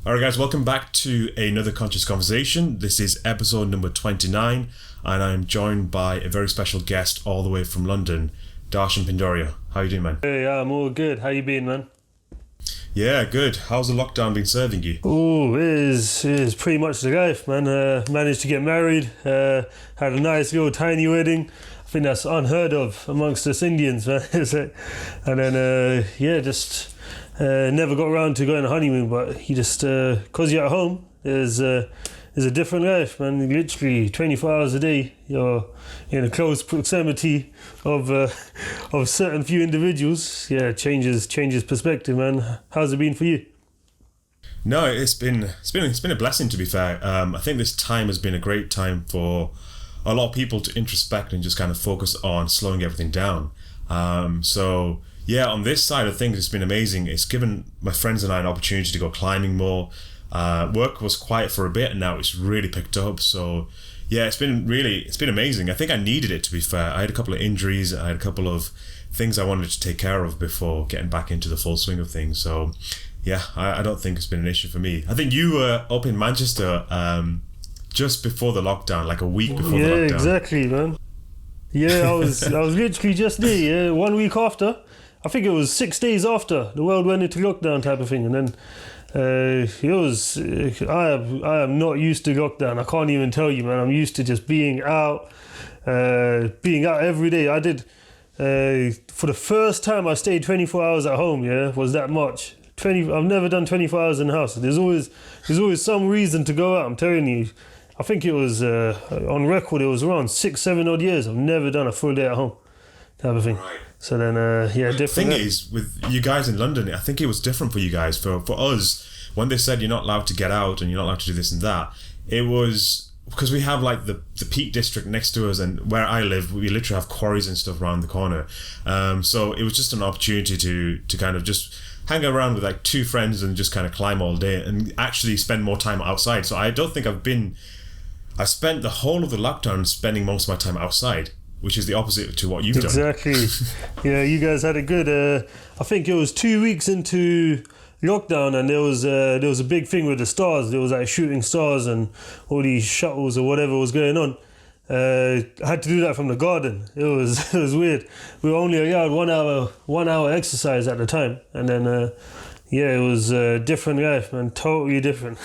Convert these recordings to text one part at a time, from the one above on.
All right, guys, welcome back to another Conscious Conversation. This is episode number 29, and I'm joined by a very special guest all the way from London, Darshan Pindoria. How you doing, man? Hey, I'm all good. How you been, man? Yeah, good. How's the lockdown been serving you? Oh, it is pretty much the life, man. Managed to get married, had a nice little tiny wedding. I think that's unheard of amongst us Indians, man. And then, just never got around to going on a honeymoon, but you just, because you're at home, there's a different life, man. Literally 24 hours a day, you're in a close proximity of certain few individuals. Yeah, changes perspective, man. How's it been for you? No, it's been a blessing, to be fair. I think this time has been a great time for a lot of people to introspect and just kind of focus on slowing everything down. So yeah, on this side of things, it's been amazing. It's given my friends and I an opportunity to go climbing more. Work was quiet for a bit, and now it's really picked up. So yeah, it's been amazing. I think I needed it, to be fair. I had a couple of injuries. I had a couple of things I wanted to take care of before getting back into the full swing of things. So yeah, I don't think it's been an issue for me. I think you were up in Manchester just before the lockdown, like a week before the lockdown. Yeah, exactly, man. Yeah, I was literally just there. Yeah, 1 week after. I think it was 6 days after the world went into lockdown type of thing, and then I am not used to lockdown. I can't even tell you, man. I'm used to just being out every day. I did for the first time I stayed 24 hours at home. Yeah, was that much? I've never done 24 hours in the house. There's always some reason to go out. I'm telling you. I think it was on record. It was around 6-7 odd years. I've never done a full day at home, type of thing. Right. So then, different. The thing is, with you guys in London, I think it was different for you guys. For us, when they said you're not allowed to get out and you're not allowed to do this and that, it was because we have like the Peak District next to us, and where I live, we literally have quarries and stuff around the corner. So it was just an opportunity to kind of just hang around with like two friends and just kind of climb all day and actually spend more time outside. So I don't think I spent the whole of the lockdown spending most of my time outside, which is the opposite to what you've done. Exactly. Yeah, you guys had it good. I think it was 2 weeks into lockdown, and there was a big thing with the stars. There was like shooting stars and all these shuttles or whatever was going on. I had to do that from the garden. It was weird. We were only allowed 1 hour exercise at the time, and then it was a different life, man. Totally different.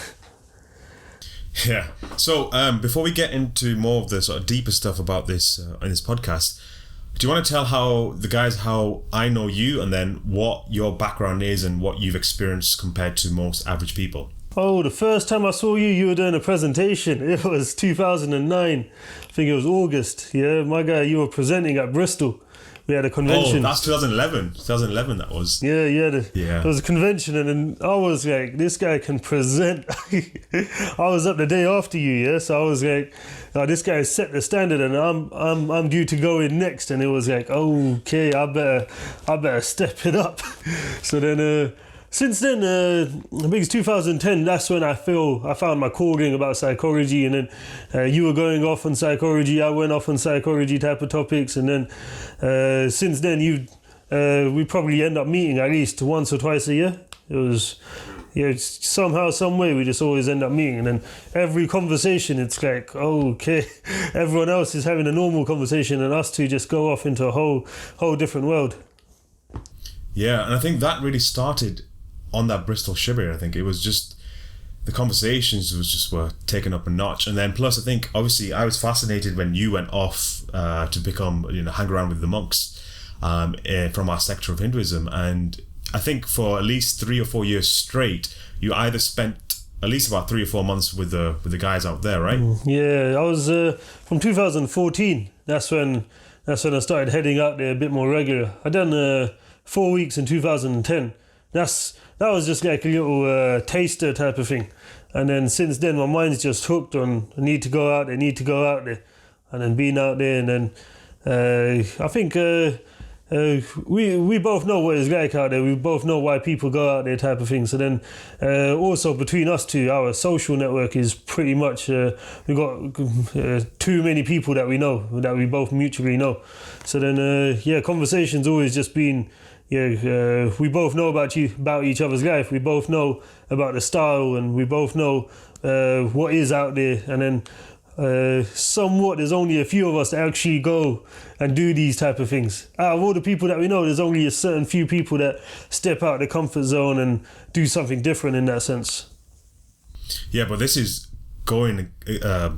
Yeah. So before we get into more of the sort of deeper stuff about this in this podcast, do you want to tell how I know you, and then what your background is and what you've experienced compared to most average people? Oh, the first time I saw you were doing a presentation. It was 2009. I think it was August. Yeah, my guy, you were presenting at Bristol. We had a convention. Oh, that's 2011. 2011 that was. Yeah. There was a convention, and then I was like, this guy can present. I was up the day after you, yeah. So I was like, oh, this guy set the standard, and I'm due to go in next. And it was like, okay, I better step it up. So then, since then, I think it's 2010. That's when I found my calling about psychology, and then you were going off on psychology. I went off on psychology type of topics, and then since then we probably end up meeting at least once or twice a year. It was somehow, some way we just always end up meeting, and then every conversation it's like, okay, everyone else is having a normal conversation, and us two just go off into a whole different world. Yeah, and I think that really started on that Bristol Shibboleth. I think it was just the conversations were taken up a notch, and then plus I think obviously I was fascinated when you went off to become hang around with the monks from our sector of Hinduism, and I think for at least 3 or 4 years straight you either spent at least about 3 or 4 months with the guys out there, right? Yeah, I was from 2014. That's when I started heading out there a bit more regular. I done 4 weeks in 2010. That was just like a little taster type of thing. And then since then, my mind's just hooked on I need to go out there. And then being out there, and then I think we both know what it's like out there. We both know why people go out there type of thing. So then also between us two, our social network is pretty much, we've got too many people that we know, that we both mutually know. So then, conversations always just been we both know about each other's life. We both know about the style, and we both know what is out there. And then somewhat, there's only a few of us that actually go and do these type of things. Out of all the people that we know, there's only a certain few people that step out of the comfort zone and do something different in that sense. Yeah, but this is going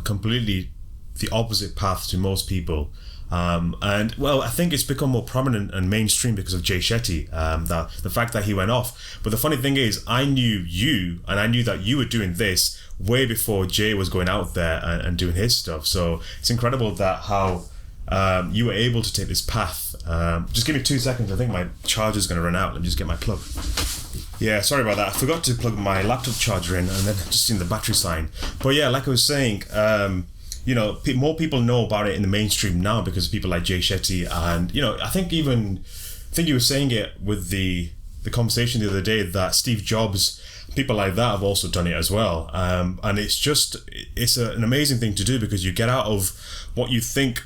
completely the opposite path to most people. And well, I think it's become more prominent and mainstream because of Jay Shetty, that the fact that he went off. But the funny thing is, I knew you, and I knew that you were doing this way before Jay was going out there and doing his stuff. So it's incredible that how you were able to take this path. Just give me 2 seconds. I think my charger's going to run out. Let me just get my plug. Yeah, sorry about that. I forgot to plug my laptop charger in, and then just seen the battery sign. But yeah, like I was saying, more people know about it in the mainstream now because of people like Jay Shetty, and I think you were saying it with the conversation the other day that Steve Jobs, people like that have also done it as well. And it's an amazing thing to do because you get out of what you think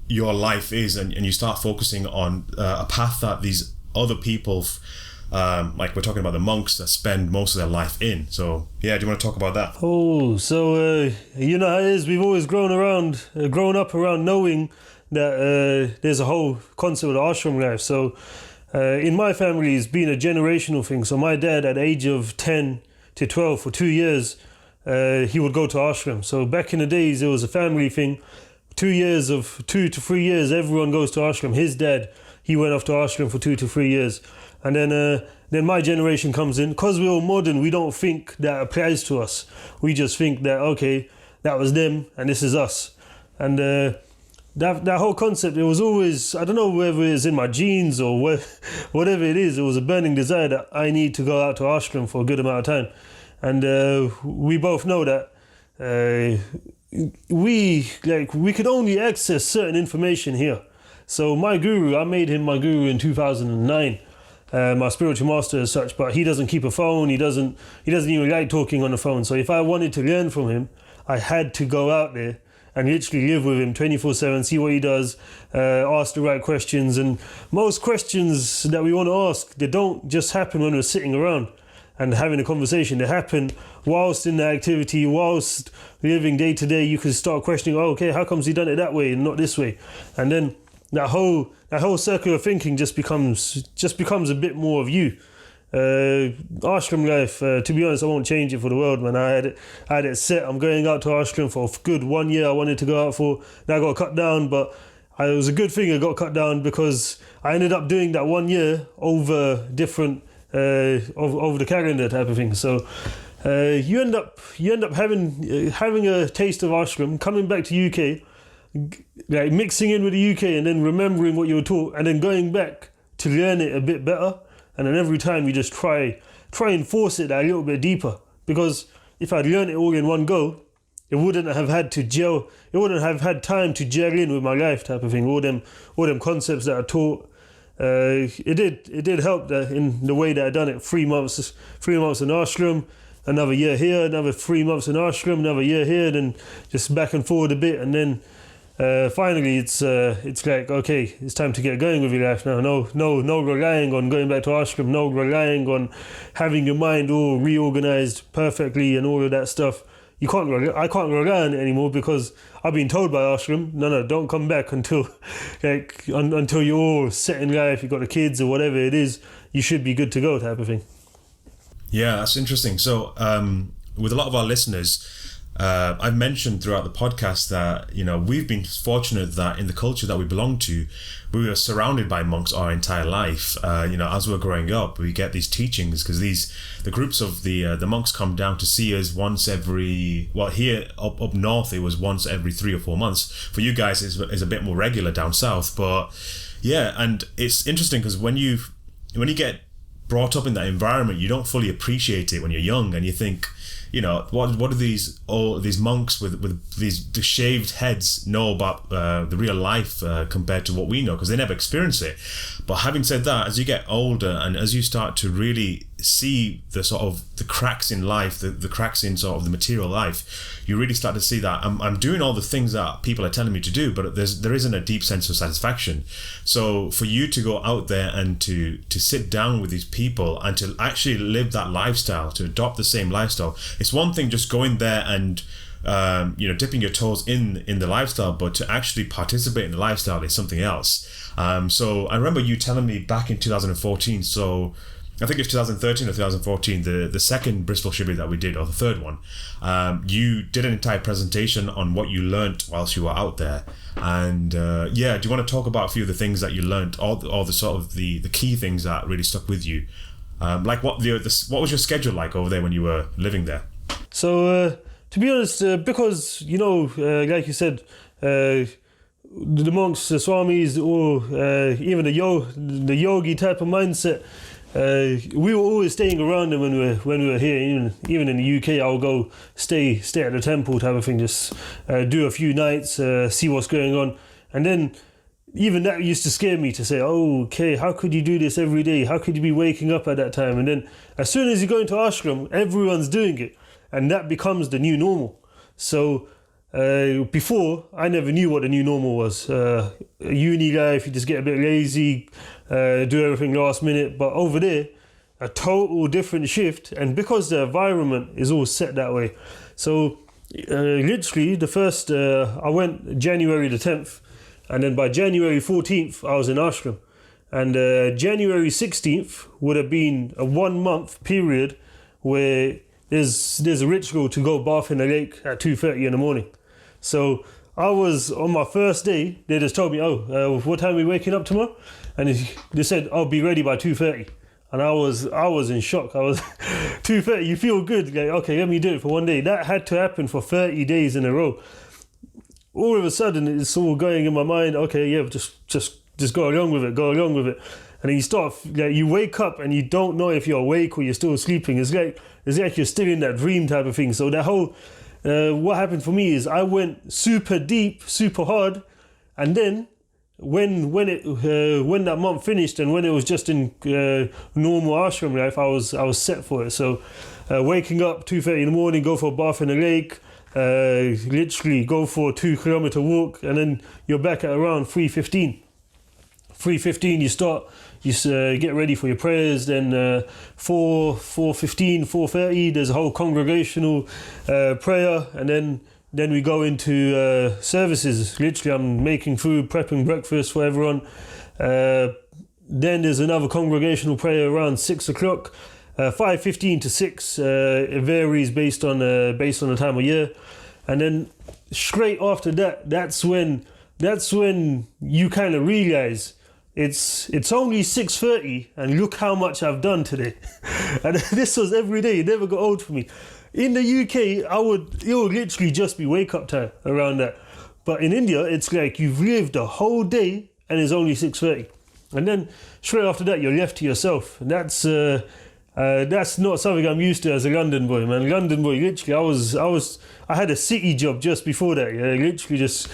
your life is, and you start focusing on a path that these other people, like we're talking about the monks that spend most of their life in. So yeah, do you want to talk about that? Oh, so you know how it is. We've always grown up around knowing that there's a whole concept of ashram life. So in my family, it's been a generational thing. So my dad, at the age of 10 to 12, for 2 years, he would go to ashram. So back in the days, it was a family thing. 2 to 3 years, everyone goes to ashram. His dad, he went off to ashram for 2 to 3 years. And then my generation comes in. Because we're all modern, we don't think that applies to us. We just think that, okay, that was them and this is us. And that whole concept, it was always, I don't know whether it's in my genes or whatever it is, it was a burning desire that I need to go out to ashram for a good amount of time. And we both know that we could only access certain information here. So my guru, I made him my guru in 2009. My spiritual master as such, but he doesn't keep a phone. He doesn't even like talking on the phone. So if I wanted to learn from him, I had to go out there and literally live with him 24/7, see what he does, ask the right questions. And most questions that we want to ask, they don't just happen when we're sitting around and having a conversation. They happen whilst in the activity, whilst living day to day. You can start questioning, oh, okay, how comes he done it that way and not this way? And then that whole circle of thinking just becomes a bit more of you. Ashram life, to be honest, I won't change it for the world, man. I had it set. I'm going out to ashram for a good 1 year. I wanted to go out for. Now I got cut down, but it was a good thing I got cut down because I ended up doing that 1 year over different over the calendar type of thing. So you end up having a taste of ashram, coming back to UK. Like mixing in with the UK and then remembering what you were taught and then going back to learn it a bit better, and then every time you just try and force it a little bit deeper, because if I'd learned it all in one go, it wouldn't have had to gel, it wouldn't have had time to gel in with my life type of thing, all them concepts that I taught. It did help that in the way that I done it. 3 months in ashram, another year here, another 3 months in ashram, another year here, then just back and forward a bit, and then finally it's like, okay, it's time to get going with your life now. No relying on going back to ashram, no relying on having your mind all reorganized perfectly and all of that stuff. I can't rely on it anymore because I've been told by ashram, no, don't come back until until you're all set in life, you've got the kids or whatever it is, you should be good to go type of thing. Yeah, that's interesting. So with a lot of our listeners, I've mentioned throughout the podcast that, we've been fortunate that in the culture that we belong to, we were surrounded by monks our entire life. As we're growing up, we get these teachings because the groups of the monks come down to see us once every, well, here up north, it was once every 3 or 4 months. For you guys, it's a bit more regular down south. But yeah, and it's interesting because when you get brought up in that environment, you don't fully appreciate it when you're young, and you think, what do these monks with the shaved heads know about the real life compared to what we know, because they never experience it. But having said that, as you get older and as you start to really see the sort of the cracks in life, the cracks in sort of the material life, you really start to see that I'm doing all the things that people are telling me to do, but there isn't a deep sense of satisfaction. So for you to go out there and to sit down with these people and to actually live that lifestyle, to adopt the same lifestyle, it's one thing just going there and dipping your toes in the lifestyle, but to actually participate in the lifestyle is something else. So I remember you telling me back in 2014, so I think it's 2013 or 2014, the second Bristol Shibboleth that we did, or the third one, you did an entire presentation on what you learnt whilst you were out there. And do you want to talk about a few of the things that you learnt, all the sort of the key things that really stuck with you? Like what was your schedule like over there when you were living there? So to be honest, because, like you said, the monks, the swamis, or even the yogi type of mindset, we were always staying around them when we were here. Even in the UK, I'll go stay at the temple type of thing, just do a few nights, see what's going on. And then even that used to scare me, to say, oh, okay, how could you do this every day? How could you be waking up at that time? And then as soon as you go into ashram, everyone's doing it. And that becomes the new normal. So before, I never knew what the new normal was. Uni life, you just get a bit lazy, do everything last minute. But over there, a total different shift. And because the environment is all set that way. So literally, the first, I went January the 10th. And then by January 14th, I was in ashram. And January 16th would have been a 1 month period where there's a ritual to go bath in the lake at 2:30 in the morning. So I was on my first day. They just told me, what time are we waking up tomorrow? And they said, I'll be ready by 2:30. And I was in shock. I was 2:30. You feel good, like, okay, let me do it for one day. That had to happen for 30 days in a row. All of a sudden, it's all going in my mind. Okay, yeah, just go along with it. And then you start, like, you wake up and you don't know if you're awake or you're still sleeping. It's like you're still in that dream type of thing. So that whole, what happened for me is I went super deep, super hard, and then when that month finished and when it was just in normal ashram life, I was set for it. So waking up 2:30 in the morning, go for a bath in the lake, literally go for a 2 kilometer walk, and then you're back at around 3:15. 3:15 you get ready for your prayers. Then 4:15, 4:30 there's a whole congregational prayer, and then we go into services. Literally, I'm making food, prepping breakfast for everyone. Then there's another congregational prayer around 6 o'clock, 5:15 to 6. It varies based on the time of year. And then straight after that, that's when you kind of realize it's only 6:30 and look how much I've done today. And this was every day. It never got old for me. In the UK, it would literally just be wake up time around that. But in India, it's like you've lived a whole day and it's only 6:30. And then straight after that, you're left to yourself. And that's not something I'm used to as a London boy, man. London boy, literally, I had a city job just before that. Literally just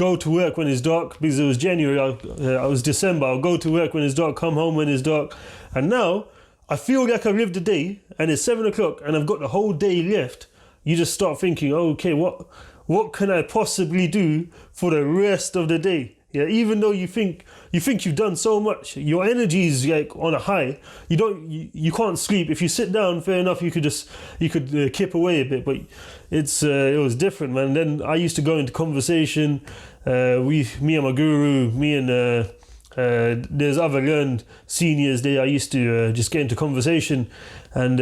go to work when it's dark, because it was January, I was December. I'll go to work when it's dark, come home when it's dark. And now I feel like I've lived a day and it's 7 o'clock and I've got the whole day left. You just start thinking, okay, what can I possibly do for the rest of the day? Yeah, even though you think you've done so much, your energy is like on a high. You can't sleep. If you sit down, fair enough, you could kip away a bit, but it was different, man. Then I used to go into conversation. Me and my guru, there's other learned seniors there. I used to just get into conversation, and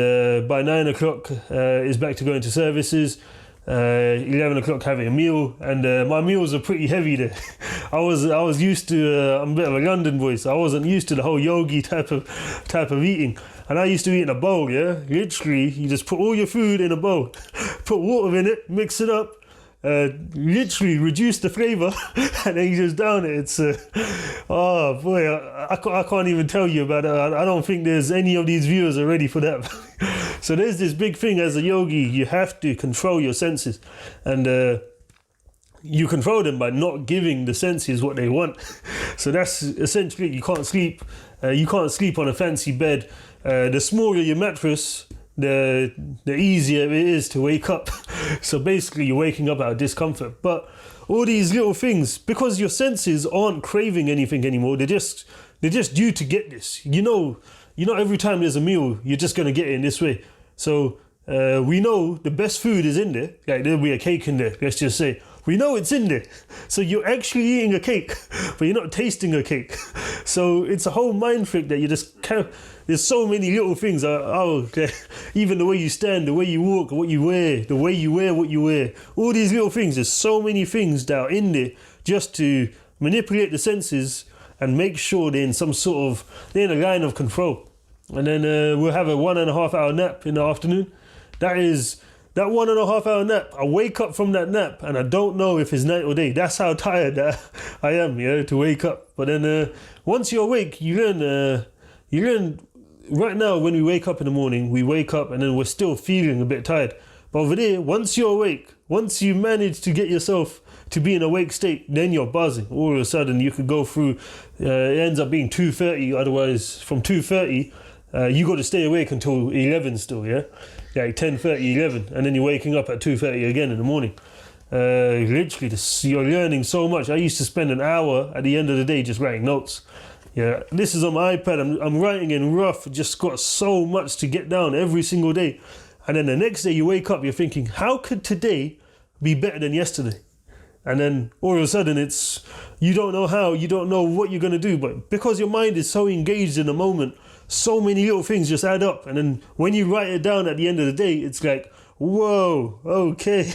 by 9 o'clock is back to going to services. 11 o'clock having a meal, and my meals are pretty heavy there. I was used to I'm a bit of a London boy, so I wasn't used to the whole yogi type of eating. And I used to eat in a bowl. Yeah, literally, you just put all your food in a bowl, put water in it, mix it up, literally reduce the flavor, and then you just down it. It's oh boy, I can't even tell you about it. I don't think there's any of these viewers are ready for that. So there's this big thing as a yogi, you have to control your senses, and you control them by not giving the senses what they want. So that's essentially, you can't sleep. You can't sleep on a fancy bed. The smaller your mattress, the easier it is to wake up. So basically, you're waking up out of discomfort. But all these little things, because your senses aren't craving anything anymore, they're just due to get this. You know, every time there's a meal, you're just gonna get it in this way. So we know the best food is in there. Like there'll be a cake in there. Let's just say we know it's in there. So you're actually eating a cake, but you're not tasting a cake. So it's a whole mind trick that you just kind of. There's so many little things. Even the way you stand, the way you walk, what you wear, the way you wear what you wear. All these little things. There's so many things that are in there just to manipulate the senses and make sure they're in some sort of, they're in a line of control. And then we'll have a 1.5 hour nap in the afternoon. That 1.5 hour nap, I wake up from that nap and I don't know if it's night or day. That's how tired I am, to wake up. But then once you're awake, you learn. Right now, when we wake up in the morning, we wake up and then we're still feeling a bit tired. But over there, once you're awake, once you manage to get yourself to be in a awake state, then you're buzzing. All of a sudden, you could go through, it ends up being 2:30. Otherwise, from 2:30, you got to stay awake until 11 still, yeah? Like 10:30, 11. And then you're waking up at 2:30 again in the morning. Literally, you're learning so much. I used to spend an hour at the end of the day just writing notes. Yeah, this is on my iPad. I'm writing in rough. Just got so much to get down every single day. And then the next day you wake up, you're thinking, how could today be better than yesterday? And then all of a sudden you don't know how, you don't know what you're going to do. But because your mind is so engaged in the moment, so many little things just add up. And then when you write it down at the end of the day, it's like, whoa, okay.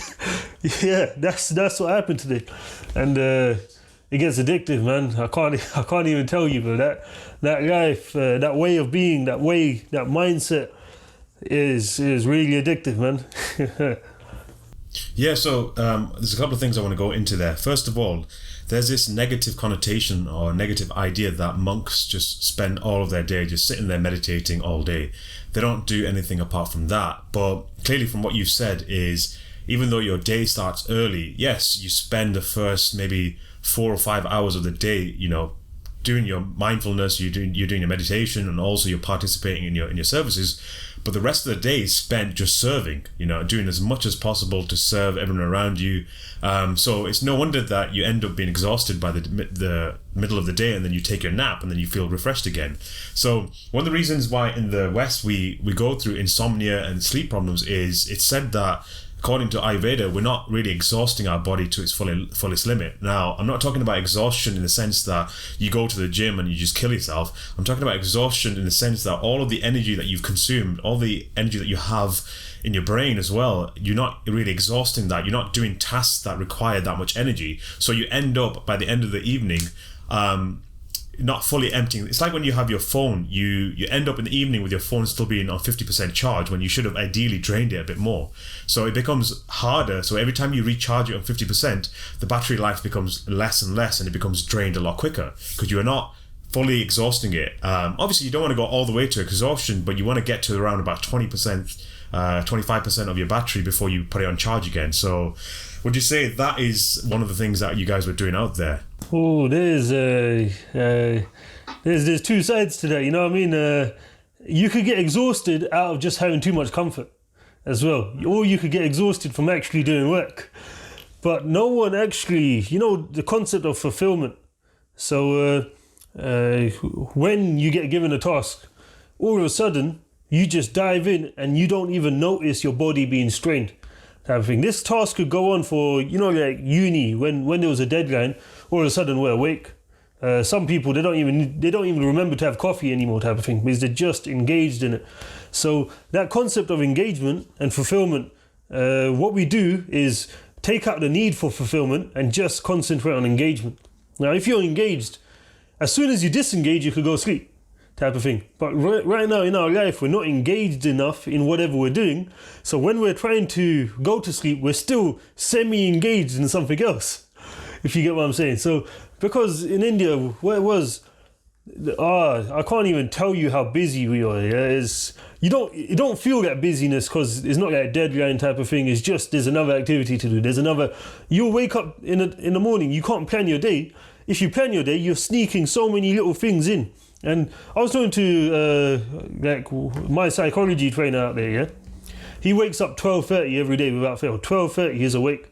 Yeah, that's what happened today. And it gets addictive, man. I can't even tell you, but that life, that way of being, that mindset is really addictive, man. Yeah, so there's a couple of things I want to go into there. First of all, there's this negative connotation or negative idea that monks just spend all of their day just sitting there meditating all day. They don't do anything apart from that. But clearly from what you've said is, even though your day starts early, yes, you spend the first maybe 4 or 5 hours of the day, doing your mindfulness, you're doing your meditation, and also you're participating in your services. But the rest of the day is spent just serving, doing as much as possible to serve everyone around you. So it's no wonder that you end up being exhausted by the middle of the day, and then you take your nap and then you feel refreshed again. So one of the reasons why in the West we go through insomnia and sleep problems is it's said that according to Ayurveda, we're not really exhausting our body to its fullest limit. Now, I'm not talking about exhaustion in the sense that you go to the gym and you just kill yourself. I'm talking about exhaustion in the sense that all of the energy that you've consumed, all the energy that you have in your brain as well, you're not really exhausting that. You're not doing tasks that require that much energy. So you end up, by the end of the evening, not fully emptying. It's like when you have your phone, you end up in the evening with your phone still being on 50% charge when you should have ideally drained it a bit more. So it becomes harder. So every time you recharge it on 50%, the battery life becomes less and less, and it becomes drained a lot quicker because you are not fully exhausting it. Obviously, you don't want to go all the way to exhaustion, but you want to get to around about 20%, 25% of your battery before you put it on charge again. So would you say that is one of the things that you guys were doing out there? Oh, there's two sides to that. You know what I mean? You could get exhausted out of just having too much comfort as well, or you could get exhausted from actually doing work. But no one actually, the concept of fulfillment. So when you get given a task, all of a sudden you just dive in and you don't even notice your body being strained. Type of thing. This task could go on for, like uni, when there was a deadline, all of a sudden we're awake. Some people, they don't even remember to have coffee anymore, type of thing, because they're just engaged in it. So that concept of engagement and fulfillment, what we do is take out the need for fulfillment and just concentrate on engagement. Now, if you're engaged, as soon as you disengage, you could go sleep, type of thing. But right now in our life, we're not engaged enough in whatever we're doing. So when we're trying to go to sleep, we're still semi-engaged in something else, if you get what I'm saying. So because in India, where it was, I can't even tell you how busy we are. Yeah? You don't feel that busyness because it's not like a deadline type of thing. It's just there's another activity to do. You'll wake up in the morning. You can't plan your day. if you plan your day, you're sneaking so many little things in. And I was talking to like my psychology trainer out there, yeah? He wakes up 12:30 every day without fail. 12:30 he's awake.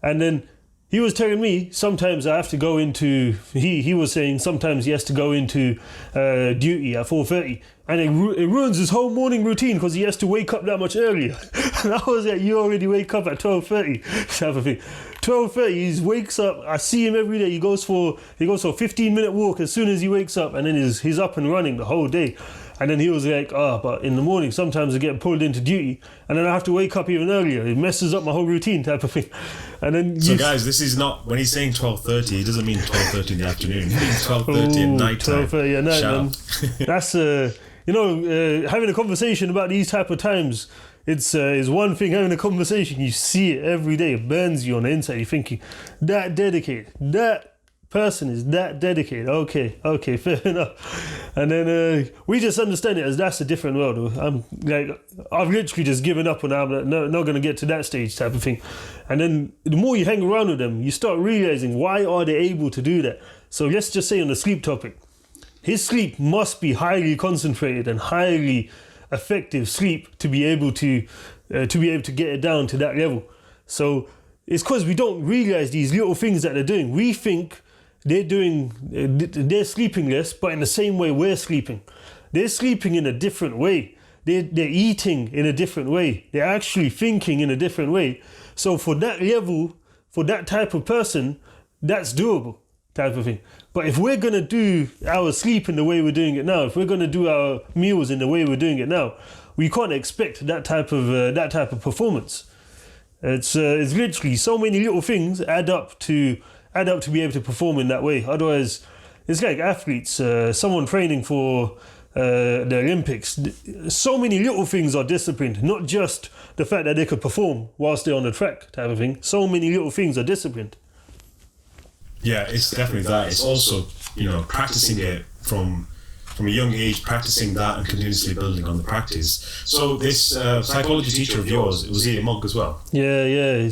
And then he was telling me sometimes I have to go into, he was saying sometimes he has to go into duty at 4:30, and it ruins his whole morning routine because he has to wake up that much earlier. And I was like, you already wake up at 12:30 type of thing. 12:30 he wakes up, I see him every day, he goes for a 15-minute walk as soon as he wakes up, and then he's up and running the whole day. And then he was like, but in the morning, sometimes I get pulled into duty and then I have to wake up even earlier. It messes up my whole routine type of thing. And then so guys, this is not, when he's saying 12:30, he doesn't mean 12:30 in the afternoon. He means 12:30 at night time. 12:30 at night, man. That's, having a conversation about these type of times, it's one thing having a conversation, you see it every day, it burns you on the inside. You're thinking, that dedicated, that person is that dedicated. Okay, fair enough. And then we just understand it as that's a different world. I've literally just given up on that. I'm not going to get to that stage type of thing. And then the more you hang around with them, you start realizing why are they able to do that. So let's just say on the sleep topic, his sleep must be highly concentrated and highly effective sleep to be able to get it down to that level. So it's because we don't realize these little things that they're doing. We think they're sleeping less, but in the same way we're sleeping. They're sleeping in a different way. They're eating in a different way. They're actually thinking in a different way. So for that level, for that type of person, that's doable type of thing. But if we're going to do our sleep in the way we're doing it now, if we're going to do our meals in the way we're doing it now, we can't expect that type of performance. It's literally so many little things add up to be able to perform in that way. Otherwise, it's like athletes, someone training for the Olympics. So many little things are disciplined, not just the fact that they could perform whilst they're on the track type of thing. So many little things are disciplined. Yeah, it's definitely that. It's also, practicing it from a young age, practicing that and continuously building on the practice. So this psychology teacher of yours, was he a monk as well? Yeah.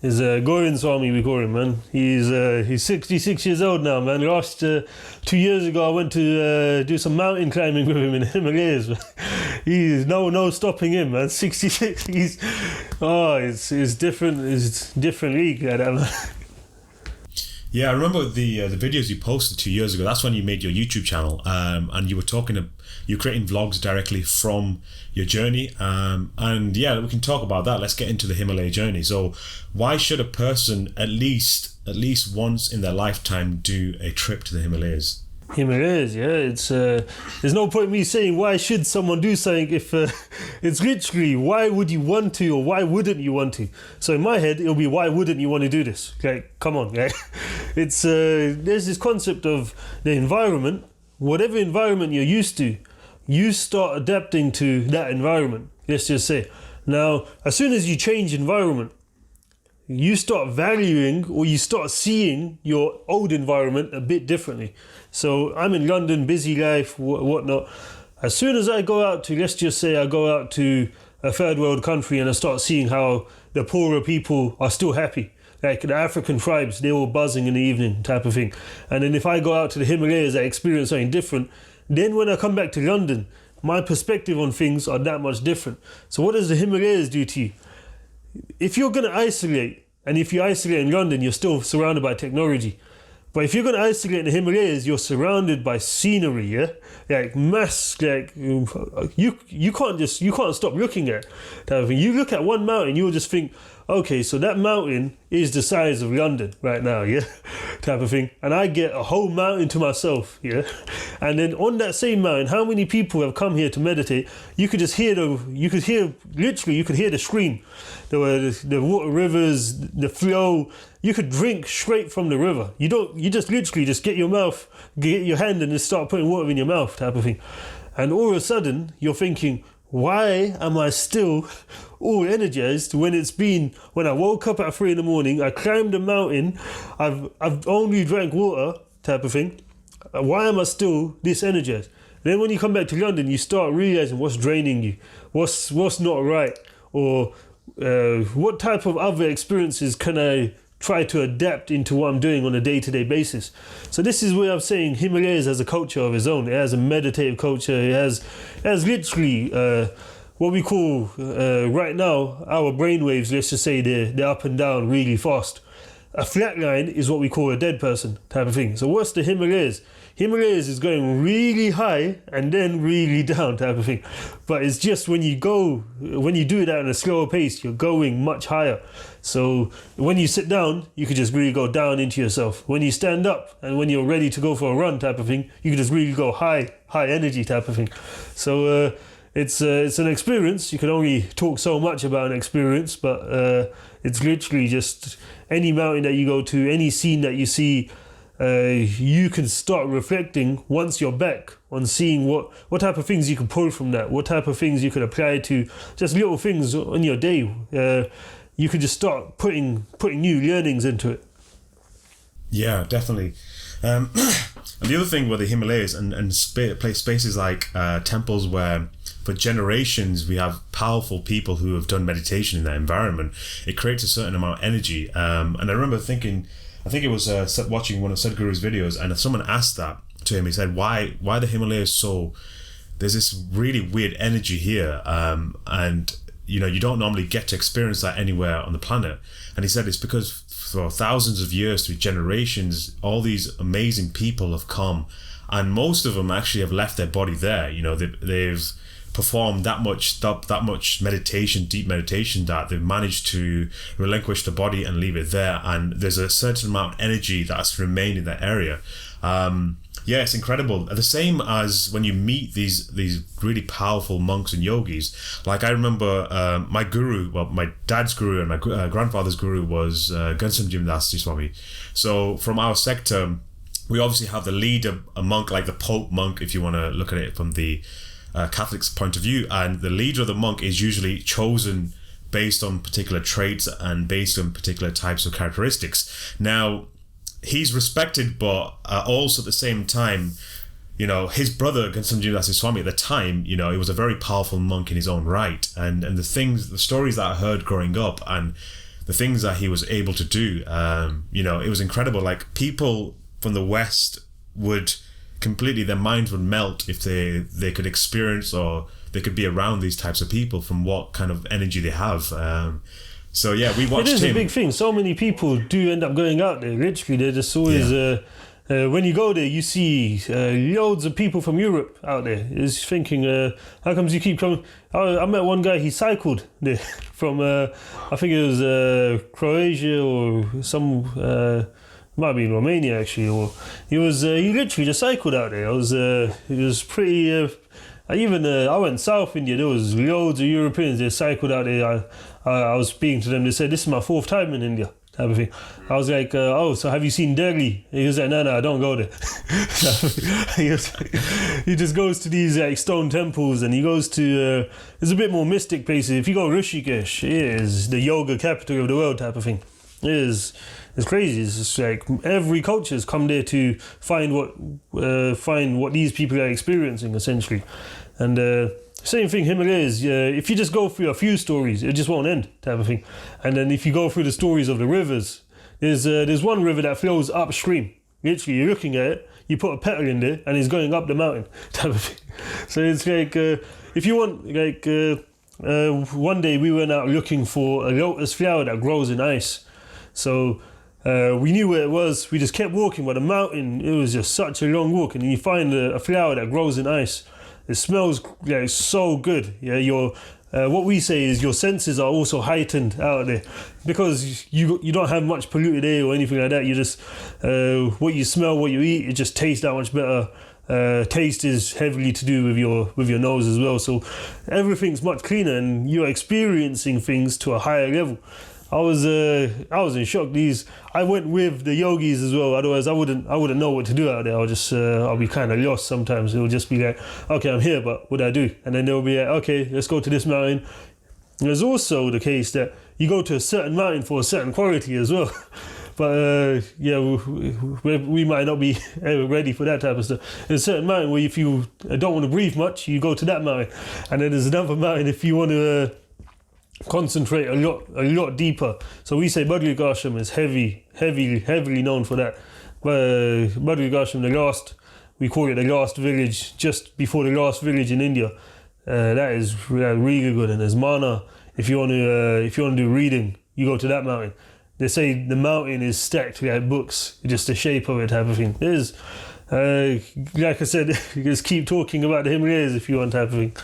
He's Gorin Swami, we call him, man. He's 66 years old now, man. Last 2 years ago, I went to do some mountain climbing with him in the Himalayas. He's no stopping him, man. 66. It's different. It's different league like that, man. Yeah, I remember the videos you posted 2 years ago. That's when you made your YouTube channel, and you were you're creating vlogs directly from your journey. And yeah, we can talk about that. Let's get into the Himalaya journey. So, why should a person at least once in their lifetime do a trip to the Himalayas? Himalayas, yeah. It's there's no point in me saying why should someone do something if it's literally why would you want to or why wouldn't you want to. So in my head it'll be why wouldn't you want to do this? Like, come on, right? It's there's this concept of the environment. Whatever environment you're used to, you start adapting to that environment. Let's just say now, as soon as you change environment, you start valuing or you start seeing your old environment a bit differently. So I'm in London, busy life, whatnot. As soon as I go out to, let's just say I go out to a third world country and I start seeing how the poorer people are still happy. Like the African tribes, they're all buzzing in the evening type of thing. And then if I go out to the Himalayas, I experience something different. Then when I come back to London, my perspective on things are that much different. So what does the Himalayas do to you? If you're going to isolate, and if you isolate in London, you're still surrounded by technology. But if you're going to isolate in the Himalayas, you're surrounded by scenery, yeah? Like mass, like you can't stop looking at type of thing. You look at one mountain, you'll just think, okay, so that mountain is the size of London right now, yeah? Type of thing. And I get a whole mountain to myself, yeah? And then on that same mountain, how many people have come here to meditate? You could hear the stream, the water rivers, the flow. You could drink straight from the river. You just literally just get your hand and just start putting water in your mouth type of thing. And all of a sudden, you're thinking, why am I still all energized when I woke up at 3 a.m, I climbed a mountain, I've only drank water type of thing. Why am I still this energized? Then when you come back to London, you start realizing what's draining you, what's not right, or what type of other experiences can I try to adapt into what I'm doing on a day-to-day basis. So this is where I'm saying Himalayas has a culture of its own. It has a meditative culture. It has literally what we call right now our brainwaves. Let's just say they're up and down really fast. A flat line is what we call a dead person type of thing. So what's the Himalayas? Himalayas is going really high and then really down type of thing. But it's just when you do that at a slower pace, you're going much higher. So when you sit down, you could just really go down into yourself. When you stand up and when you're ready to go for a run type of thing, you can just really go high energy type of thing. So it's an experience. You can only talk so much about an experience, but it's literally just any mountain that you go to, any scene that you see, you can start reflecting once you're back on seeing what type of things you can pull from that, what type of things you could apply to just little things on your day. You could just start putting new learnings into it. Yeah, definitely. And the other thing with the Himalayas and spaces like temples where for generations we have powerful people who have done meditation in that environment, it creates a certain amount of energy. And I remember thinking, I think it was watching one of Sadhguru's videos, and someone asked that to him. He said, why the Himalayas so... There's this really weird energy here, and you don't normally get to experience that anywhere on the planet. And he said it's because for thousands of years, through generations, all these amazing people have come, and most of them actually have left their body there. They've performed that much meditation, deep meditation, that they've managed to relinquish the body and leave it there. And there's a certain amount of energy that's remained in that area. Yeah, it's incredible. The same as when you meet these really powerful monks and yogis. Like I remember my guru, well, my dad's guru and my grandfather's guru was Gansamjim Das Swami. So from our sector, we obviously have the leader, a monk, like the Pope monk, if you want to look at it from the Catholic's point of view. And the leader of the monk is usually chosen based on particular traits and based on particular types of characteristics. Now, he's respected, but also at the same time, his brother Gansamjim Das Swami at the time, he was a very powerful monk in his own right, and the stories that I heard growing up and the things that he was able to do, it was incredible. Like people from the West would completely, their minds would melt if they could experience or they could be around these types of people from what kind of energy they have. So yeah, we watched him. It is a big thing. So many people do end up going out there. Literally, they're just always... when you go there, you see loads of people from Europe out there. It's thinking, how comes you keep coming? I met one guy, he cycled there from, I think it was Croatia or some... might be in Romania actually, or he literally just cycled out there. It was pretty. I went South India. There was loads of Europeans. They cycled out there. I was speaking to them. They said, "This is my 4th time in India," type of thing. I was like, "Oh, so have you seen Delhi?" He was like, "No, I don't go there." He just goes to these like stone temples, and he goes to. There's a bit more mystic places. If you go Rishikesh, it is the yoga capital of the world, type of thing. It's crazy. It's just like every culture has come there to find what these people are experiencing, essentially. And same thing, Himalayas. If you just go through a few stories, it just won't end, type of thing. And then if you go through the stories of the rivers, there's one river that flows upstream. Literally, you're looking at it, you put a petal in there, and it's going up the mountain, type of thing. So it's like if you want, like one day we went out looking for a lotus flower that grows in ice. So we knew where it was. We just kept walking, but the mountain, it was just such a long walk, and you find a flower that grows in ice. It smells so good. Yeah, what we say is your senses are also heightened out there because you don't have much polluted air or anything like that. You just what you smell, what you eat, it just tastes that much better. Taste is heavily to do with your nose as well. So everything's much cleaner, and you're experiencing things to a higher level. I was in shock. I went with the yogis as well. Otherwise, I wouldn't know what to do out there. I'll be kind of lost sometimes. It'll just be like, okay, I'm here, but what do I do? And then they'll be like, okay, let's go to this mountain. And there's also the case that you go to a certain mountain for a certain quality as well. But we might not be ready for that type of stuff. There's a certain mountain where if you don't want to breathe much, you go to that mountain. And then there's another mountain if you want to concentrate a lot deeper. So we say Badri Ashram is heavily known for that. Badri Ashram, we call it the last village, just before the last village in India. That is really good. And there's mana. If you want to do reading, you go to that mountain. They say the mountain is stacked like books, just the shape of it type of thing. There's, like I said, just keep talking about the Himalayas if you want type of thing.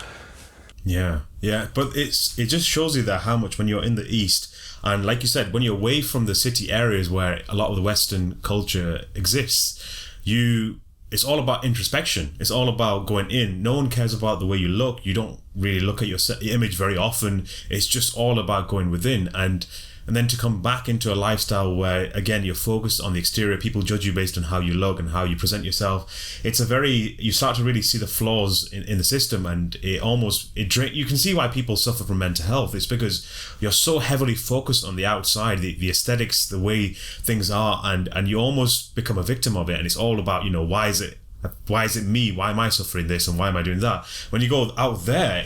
Yeah, but it just shows you that how much when you're in the East, and like you said, when you're away from the city areas where a lot of the Western culture exists, it's all about introspection. It's all about going in. No one cares about the way you look. You don't really look at your image very often. It's just all about going within, and then to come back into a lifestyle where, again, you're focused on the exterior. People judge you based on how you look and how you present yourself. You start to really see the flaws in the system, and you can see why people suffer from mental health. It's because you're so heavily focused on the outside, the aesthetics, the way things are, and you almost become a victim of it. And it's all about, why is it me? Why am I suffering this? And why am I doing that? When you go out there,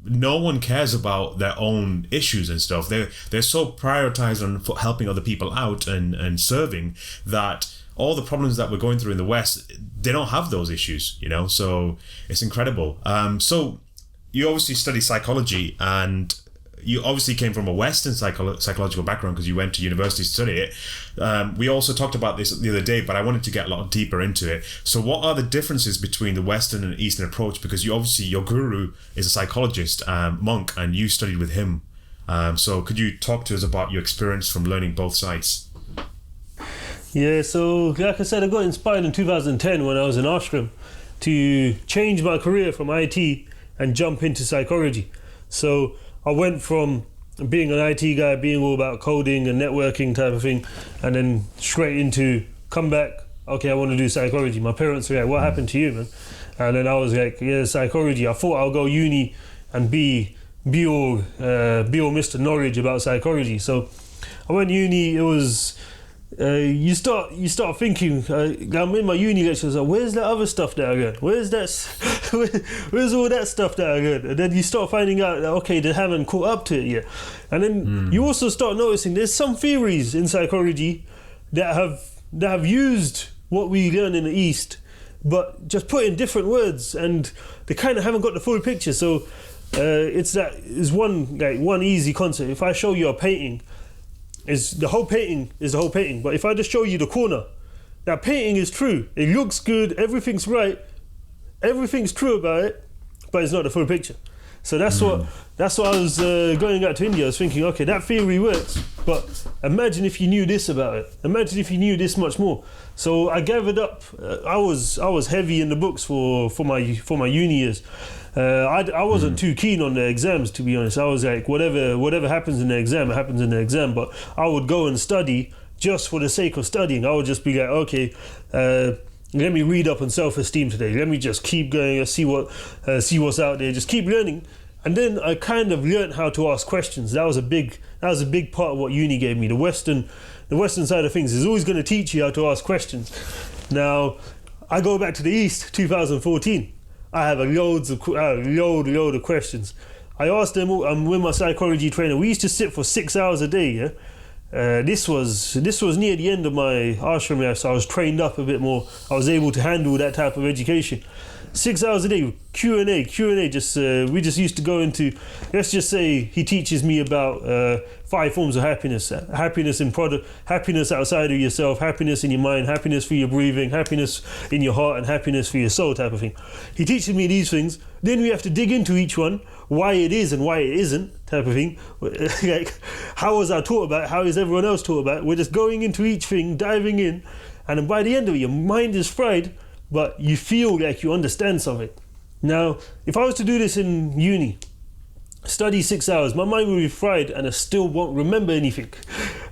no one cares about their own issues and stuff. They're so prioritized on helping other people out and serving that all the problems that we're going through in the West, they don't have those issues, so it's incredible. So you obviously study psychology, and you obviously came from a Western psychological background because you went to university to study it. We also talked about this the other day, but I wanted to get a lot deeper into it. So what are the differences between the Western and Eastern approach? Because your guru is a psychologist, monk, and you studied with him. So could you talk to us about your experience from learning both sides? Yeah, so like I said, I got inspired in 2010 when I was in ashram to change my career from IT and jump into psychology. So I went from being an IT guy, being all about coding and networking type of thing, and then straight into come back, okay, I want to do psychology. My parents were like, what happened to you, man? And then I was like, yeah, psychology. I thought I'll go uni and be all Mr. Knowledge about psychology. So I went uni. It was you start thinking. I'm in my uni lectures. Like, where's that other stuff that I learned? Where's all that stuff that I learned? And then you start finding out that, okay, they haven't caught up to it yet. And then you also start noticing there's some theories in psychology that have used what we learn in the East, but just put in different words, and they kind of haven't got the full picture. So it's one easy concept. If I show you a painting, the whole painting, but if I just show you the corner, that painting is true. It looks good, everything's right, everything's true about it, but it's not the full picture. So that's what I was going out to India. I was thinking, okay, that theory works, but imagine if you knew this about it. Imagine if you knew this much more. So I gathered up. I was heavy in the books for my uni years. I wasn't too keen on the exams, to be honest. I was like, whatever happens in the exam, it happens in the exam. But I would go and study just for the sake of studying. I would just be like, okay, let me read up on self-esteem today. Let me just keep going, see what's out there. Just keep learning. And then I kind of learned how to ask questions. That was a big part of what uni gave me. The Western side of things is always going to teach you how to ask questions. Now, I go back to the East, 2014. I have a load of questions. I asked them all. I'm with my psychology trainer. We used to sit for 6 hours a day. Yeah, this was near the end of my ashram life, so I was trained up a bit more. I was able to handle that type of education. 6 hours a day, Q&A. We just used to go into. Let's just say he teaches me about 5 forms of happiness: happiness in product, happiness outside of yourself, happiness in your mind, happiness for your breathing, happiness in your heart, and happiness for your soul, type of thing. He teaches me these things. Then we have to dig into each one, why it is and why it isn't, type of thing. Like, how was I taught about it? How is everyone else taught about it? We're just going into each thing, diving in, and then by the end of it, your mind is fried, but you feel like you understand something. Now, if I was to do this in uni, study 6 hours, my mind will be fried and I still won't remember anything.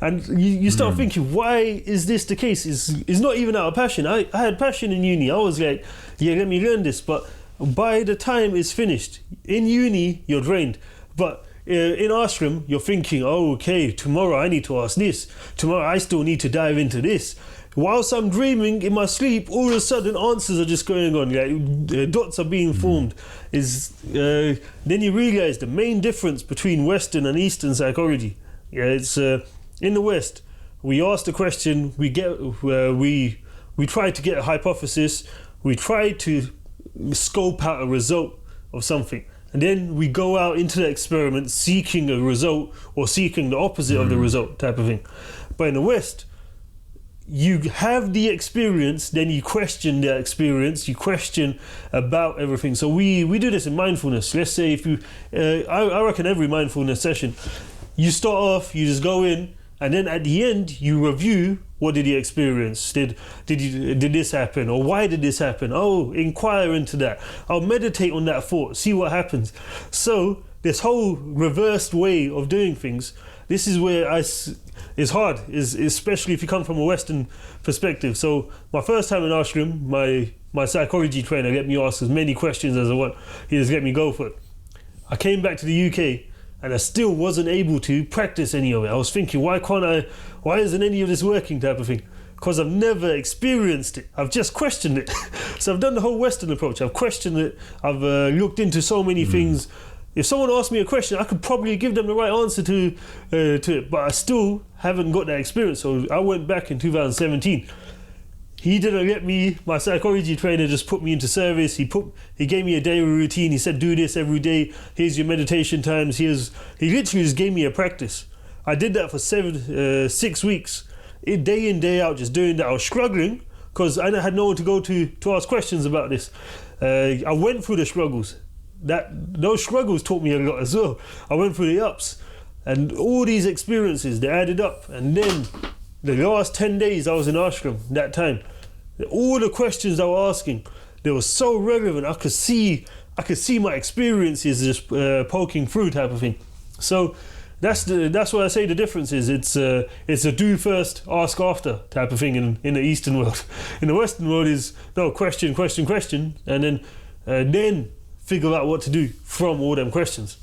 And you start thinking, why is this the case? It's not even out of passion. I had passion in uni. I was like, yeah, let me learn this. But by the time it's finished, in uni, you're drained. But in ashram, you're thinking, oh, okay, tomorrow I need to ask this. Tomorrow I still need to dive into this. whilst I'm dreaming in my sleep, all of a sudden answers are just going on. Like dots are being formed. Then you realise the main difference between Western and Eastern psychology. Yeah, it's in the West, we ask the question, we try to get a hypothesis, we try to scope out a result of something, and then we go out into the experiment seeking a result or seeking the opposite of the result type of thing. But in the West, you have the experience, then you question the experience, you question about everything. So we do this in mindfulness. Let's say if you, I reckon every mindfulness session, you start off, you just go in, and then at the end you review, what did you experience? Did this happen? Or why did this happen? Oh, inquire into that. I'll meditate on that thought, see what happens. So this whole reversed way of doing things, this is where it's hard, especially if you come from a Western perspective. So my first time in ashram, my psychology trainer let me ask as many questions as I want. He just let me go for it. I came back to the UK and I still wasn't able to practice any of it. I was thinking, why isn't any of this working type of thing? Because I've never experienced it. I've just questioned it. So I've done the whole Western approach. I've questioned it. I've looked into so many things. If someone asked me a question, I could probably give them the right answer to it, but I still haven't got that experience. So I went back in 2017. He didn't let me, my psychology trainer just put me into service. He gave me a daily routine. He said, do this every day. Here's your meditation times. He literally just gave me a practice. I did that for 6 weeks, day in, day out, just doing that. I was struggling because I had no one to go to ask questions about this. I went through the struggles. Those struggles taught me a lot as well. I went through the ups, and all these experiences, they added up. And then the last 10 days I was in ashram, that time, all the questions I was asking, they were so relevant. I could see my experiences just poking through type of thing. So that's what I say the difference is. It's a do first, ask after type of thing in the Eastern world. In the Western world is no, question, and then figure out what to do from all them questions.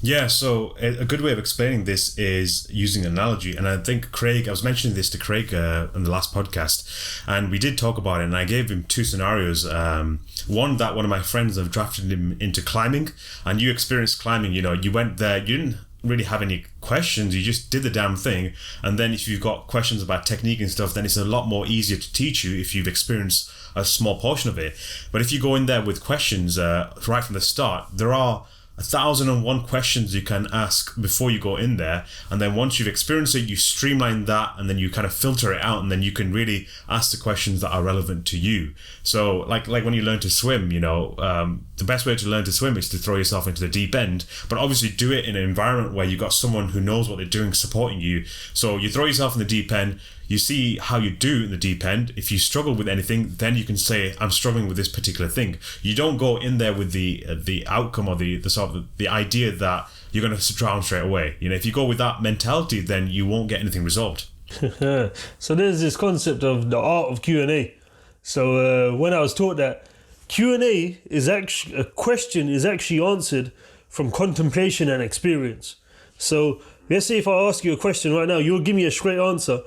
Yeah, so a good way of explaining this is using an analogy. And I think I was mentioning this to Craig in the last podcast, and we did talk about it, and I gave him two scenarios. One, that one of my friends have drafted him into climbing, and you experienced climbing, you went there, you didn't really have any questions, you just did the damn thing. And then if you've got questions about technique and stuff, then it's a lot more easier to teach you if you've experienced a small portion of it. But if you go in there with questions right from the start, there are 1,001 questions you can ask before you go in there, and then once you've experienced it, you streamline that, and then you kind of filter it out, and then you can really ask the questions that are relevant to you. So like when you learn to swim, the best way to learn to swim is to throw yourself into the deep end, but obviously do it in an environment where you've got someone who knows what they're doing supporting you. So you throw yourself in the deep end, you see how you do in the deep end. If you struggle with anything, then you can say, I'm struggling with this particular thing. You don't go in there with the outcome or the sort of the idea that you're going to drown straight away. If you go with that mentality, then you won't get anything resolved. So there's this concept of the art of Q&A. So when I was taught that Q&A is actually, a question is actually answered from contemplation and experience. So let's say if I ask you a question right now, you'll give me a straight answer.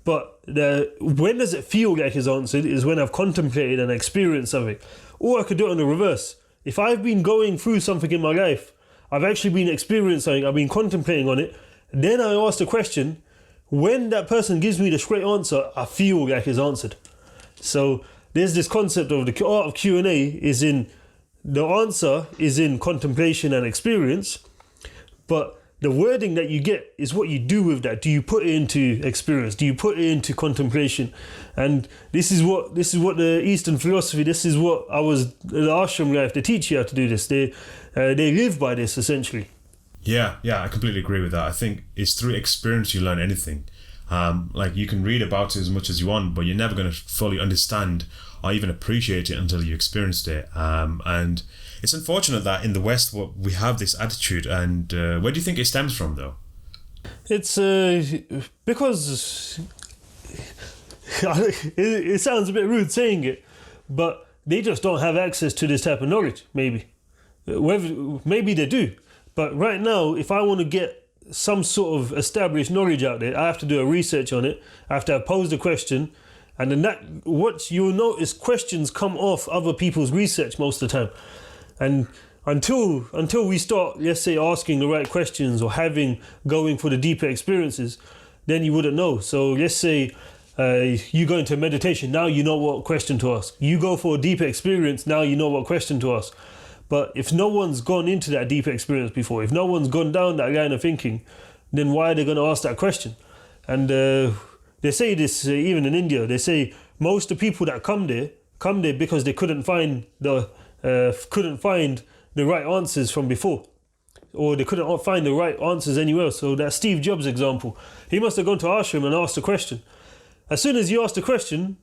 But when does it feel like it's answered is when I've contemplated and experienced something. Or I could do it on the reverse. If I've been going through something in my life, I've actually been experiencing something, I've been contemplating on it, then I ask the question, when that person gives me the straight answer, I feel like it's answered. So there's this concept of the art of Q&A is in, the answer is in contemplation and experience, but the wording that you get is what you do with that. Do you put it into experience? Do you put it into contemplation? And this is what the Eastern philosophy, this is what the ashram life, they teach you how to do this. They live by this essentially. Yeah, I completely agree with that. I think it's through experience you learn anything. Like you can read about it as much as you want, but you're never going to fully understand or even appreciate it until you experienced it. And it's unfortunate that in the West we have this attitude. And where do you think it stems from, though? It's because it sounds a bit rude saying it, but they just don't have access to this type of knowledge. Maybe they do. But right now, if I want to get some sort of established knowledge out there. I have to do a research on it. I have to have posed a question, and then what you'll notice, questions come off other people's research most of the time. And until we start, let's say, asking the right questions or going for the deeper experiences, then you wouldn't know. So let's say you go into meditation, now you know what question to ask. You go for a deeper experience, now you know what question to ask. But if no one's gone into that deeper experience before, if no one's gone down that line of thinking, then why are they going to ask that question? And they say this even in India. They say most of the people that come there because they couldn't find the right answers from before, or they couldn't find the right answers anywhere else. So that Steve Jobs example, he must have gone to ashram and asked a question. As soon as you asked the question,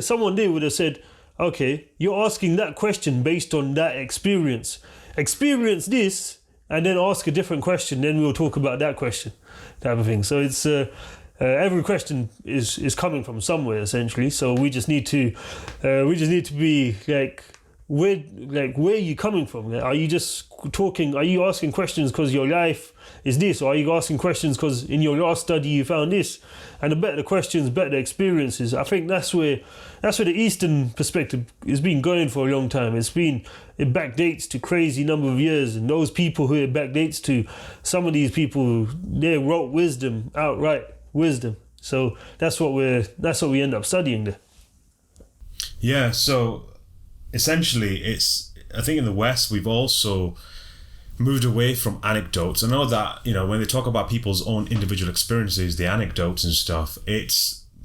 someone there would have said, okay, you're asking that question based on that experience. Experience this, and then ask a different question, then we'll talk about that question, type of thing. So it's every question is coming from somewhere, essentially. So we just need to be like, where are you coming from? Are you just talking? Are you asking questions because your life is this, or are you asking questions because in your last study you found this? And the better the questions, better the experiences. I think that's where the Eastern perspective has been going for a long time. It backdates to crazy number of years, and those people who it backdates to, some of these people, they wrote wisdom, outright wisdom. So that's what we end up studying there. Yeah. So essentially, I think in the West we've also moved away from anecdotes. I know that, when they talk about people's own individual experiences, the anecdotes and stuff,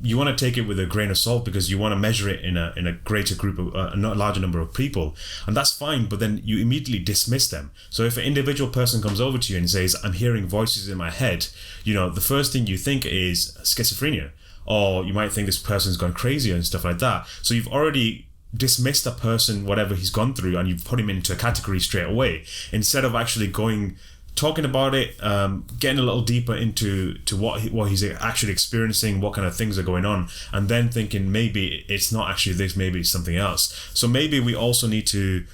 you want to take it with a grain of salt because you want to measure it in a greater group of a larger number of people, and that's fine. But then you immediately dismiss them. So if an individual person comes over to you and says, "I'm hearing voices in my head," the first thing you think is schizophrenia, or you might think this person's gone crazy and stuff like that. So you've already dismissed a person, whatever he's gone through, and you've put him into a category straight away, instead of actually talking about it, getting a little deeper into what he's actually experiencing, what kind of things are going on, and then thinking maybe it's not actually this, maybe it's something else. So maybe we also need to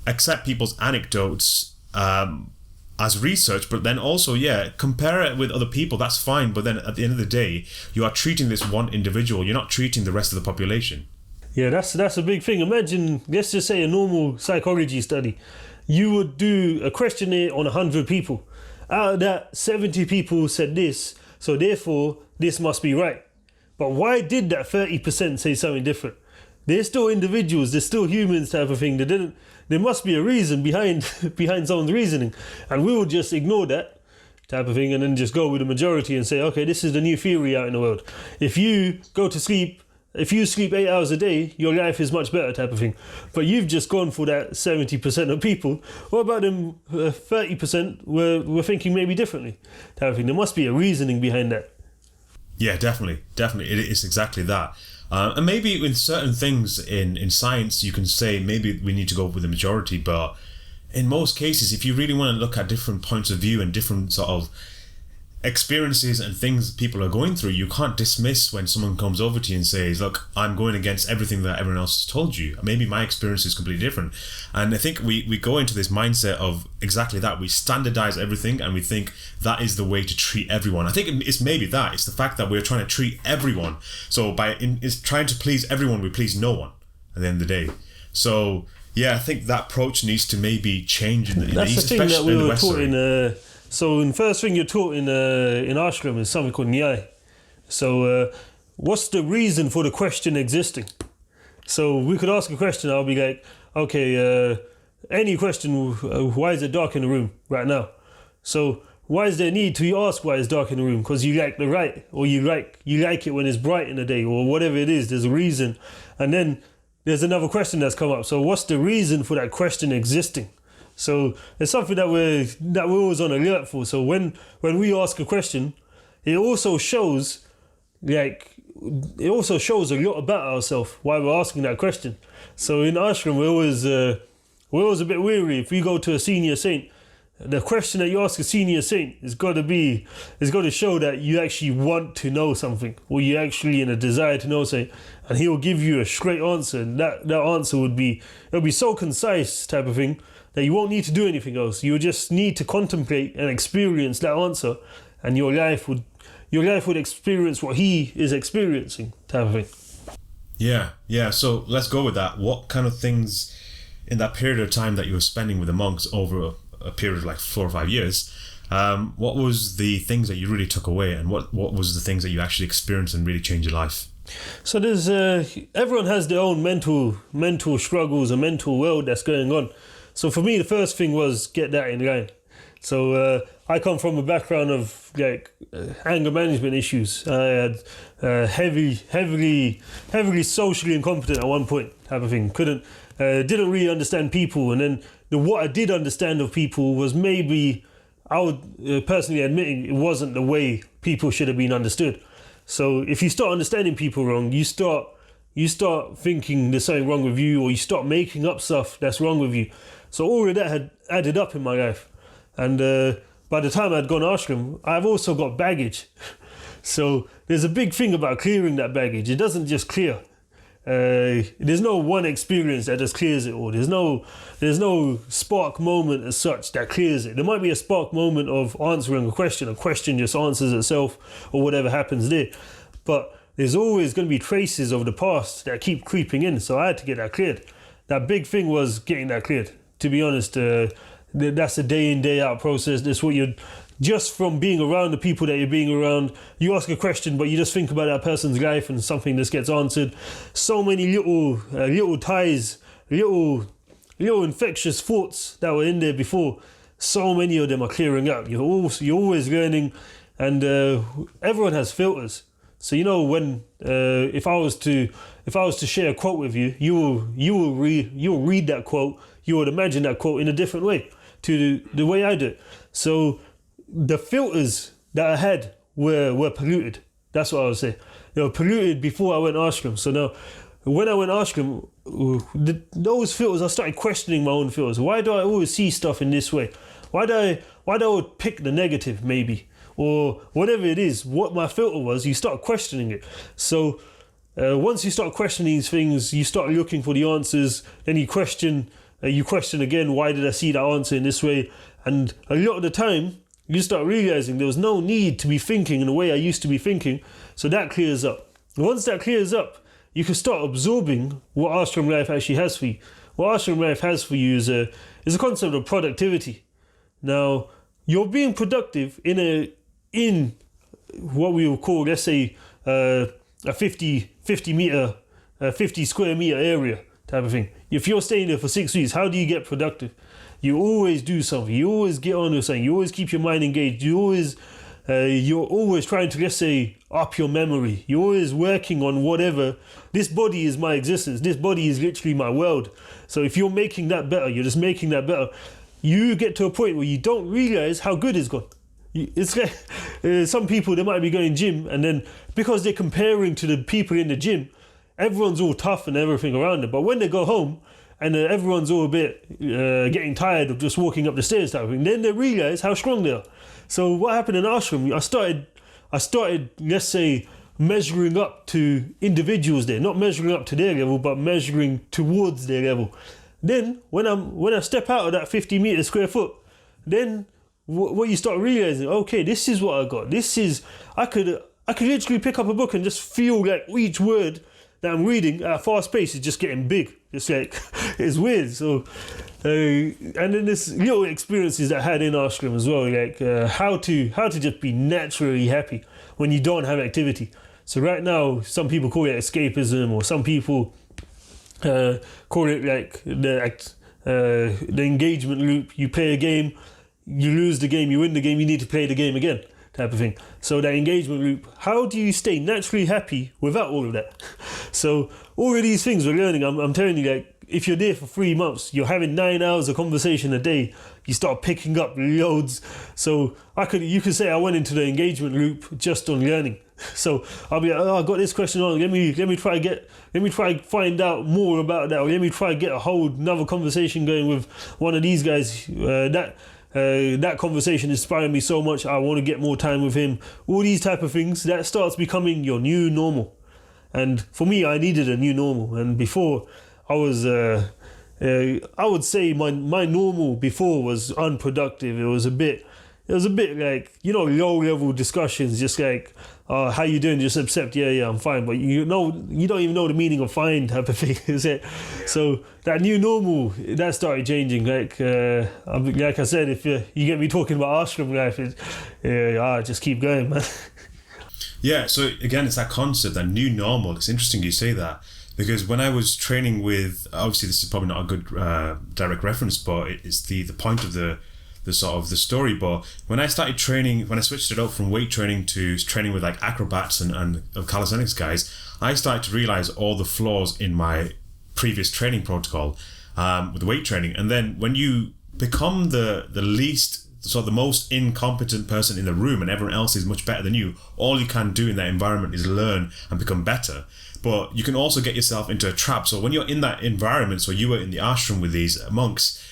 accept people's anecdotes as research, but then also, compare it with other people, that's fine. But then at the end of the day, you are treating this one individual, you're not treating the rest of the population. Yeah, that's a big thing. Imagine, let's just say a normal psychology study. You would do a questionnaire on 100 people. Out of that, 70 people said this, so therefore this must be right. But why did that 30% say something different? They're still individuals, they're still humans, type of thing. There must be a reason behind someone's reasoning, and we will just ignore that type of thing and then just go with the majority and say, okay, this is the new theory out in the world. If you sleep 8 hours a day, your life is much better, type of thing. But you've just gone for that 70% of people. What about them 30% were thinking maybe differently, type of thing? There must be a reasoning behind that. Yeah, definitely. It is exactly that. And maybe with certain things in science, you can say maybe we need to go with the majority. But in most cases, if you really want to look at different points of view and different sort of experiences and things people are going through, you can't dismiss when someone comes over to you and says, look, I'm going against everything that everyone else has told you. Maybe my experience is completely different. And I think we go into this mindset of exactly that. We standardize everything and we think that is the way to treat everyone. I think it's maybe that. It's the fact that we're trying to treat everyone. So it's trying to please everyone, we please no one at the end of the day. So yeah, I think that approach needs to maybe change in the East, especially in the West. So the first thing you're taught in ashram is something called nyaya. So what's the reason for the question existing? So we could ask a question, I'll be like, okay, any question, why is it dark in the room right now? So why is there need to ask why it's dark in the room? Because you like the light, or you like it when it's bright in the day, or whatever it is, there's a reason. And then there's another question that's come up. So what's the reason for that question existing? So it's something that we're always on alert for. So when we ask a question, it also shows a lot about ourselves why we're asking that question. So in ashram, we're always a bit weary. If we go to a senior saint, the question that you ask a senior saint is got to show that you actually want to know something, or you actually in a desire to know something, and he will give you a straight answer. And that answer it'll be so concise, type of thing, that you won't need to do anything else. You just need to contemplate and experience that answer, and your life would experience what he is experiencing, type of thing. Yeah. So let's go with that. What kind of things in that period of time that you were spending with the monks over a period of like 4 or 5 years, what was the things that you really took away, and what was the things that you actually experienced and really changed your life? So there's everyone has their own mental struggles and mental world that's going on. So for me, the first thing was get that in line. So I come from a background of like anger management issues. I had heavily socially incompetent at one point, type of thing. Didn't really understand people, and then what I did understand of people was maybe, I would personally admitting, it wasn't the way people should have been understood. So if you start understanding people wrong, you start thinking there's something wrong with you, or you start making up stuff that's wrong with you. So all of that had added up in my life. And by the time I'd gone ashram, I've also got baggage. So there's a big thing about clearing that baggage. It doesn't just clear. There's no one experience that just clears it all. There's no spark moment as such that clears it. There might be a spark moment of answering a question just answers itself, or whatever happens there. But there's always going to be traces of the past that keep creeping in. So I had to get that cleared. That big thing was getting that cleared. To be honest, that's a day in, day out process. That's what you're, just from being around the people that you're being around, you ask a question, but you just think about that person's life and something just gets answered. So many little ties, little infectious thoughts that were in there before. So many of them are clearing up. You're always learning, and everyone has filters. So when if I was to share a quote with you, you will read that quote. You would imagine that quote in a different way to the way I do it. So the filters that I had were polluted. That's what I would say. They were polluted before I went ashram. So now, when I went ashram, those filters, I started questioning my own filters. Why do I always see stuff in this way? Why do I always pick the negative, maybe? Or whatever it is, what my filter was, you start questioning it. So once you start questioning these things, you start looking for the answers, then you question again, why did I see that answer in this way? And a lot of the time, you start realizing there was no need to be thinking in the way I used to be thinking. So that clears up. Once that clears up, you can start absorbing what ashram life actually has for you. What ashram life has for you is a concept of productivity. Now, you're being productive in what we would call, let's say, a 50 square meter area type of thing. If you're staying there for 6 weeks, how do you get productive? You always do something. You always get on with something. You always keep your mind engaged. You're always trying to, let's say, up your memory. You're always working on whatever. This body is my existence. This body is literally my world. So if you're making that better, you're just making that better. You get to a point where you don't realize how good it's gone. It's like some people, they might be going gym, and then because they're comparing to the people in the gym, everyone's all tough and everything around them. But when they go home and everyone's all a bit getting tired of just walking up the stairs type of thing, then they realize how strong they are. So what happened in ashram, I started, let's say, measuring up to individuals there, not measuring up to their level, but measuring towards their level. Then when I step out of that 50 meter square foot, then what you start realizing, okay, this is what I got. I could literally pick up a book and just feel like each word that I'm reading at a fast pace is just getting big. It's like, it's weird. So, and then there's little experiences that I had in ashram as well, like how to just be naturally happy when you don't have activity. So right now, some people call it escapism, or some people call it like the engagement loop. You play a game, you lose the game, you win the game, you need to play the game again, type of thing. So that engagement loop, how do you stay naturally happy without all of that? So all of these things we're learning, I'm telling you, like, if you're there for 3 months, you're having 9 hours of conversation a day, you start picking up loads. So you could say I went into the engagement loop just on learning. So I'll be like, I got this question on, let me try find out more about that, or let me try get a whole another conversation going with one of these guys. That conversation inspired me so much, I want to get more time with him. All these type of things, that starts becoming your new normal. And for me, I needed a new normal. And before, I was I would say my normal before was unproductive. It was a bit like, low level discussions, just like, how you doing? Just accept, yeah, I'm fine. But you don't even know the meaning of fine type of thing, is it? So that new normal, that started changing. Like I said, if you get me talking about ashram life, just keep going, man. Yeah, so again, it's that concept, that new normal. It's interesting you say that, because when I was training with, obviously this is probably not a good direct reference, but it's the point of the sort of the story. But when I started training, when I switched it up from weight training to training with like acrobats and calisthenics guys, I started to realize all the flaws in my previous training protocol with weight training. And then when you become the least, so the most incompetent person in the room and everyone else is much better than you, all you can do in that environment is learn and become better. But you can also get yourself into a trap. So when you're in that environment, so you were in the ashram with these monks,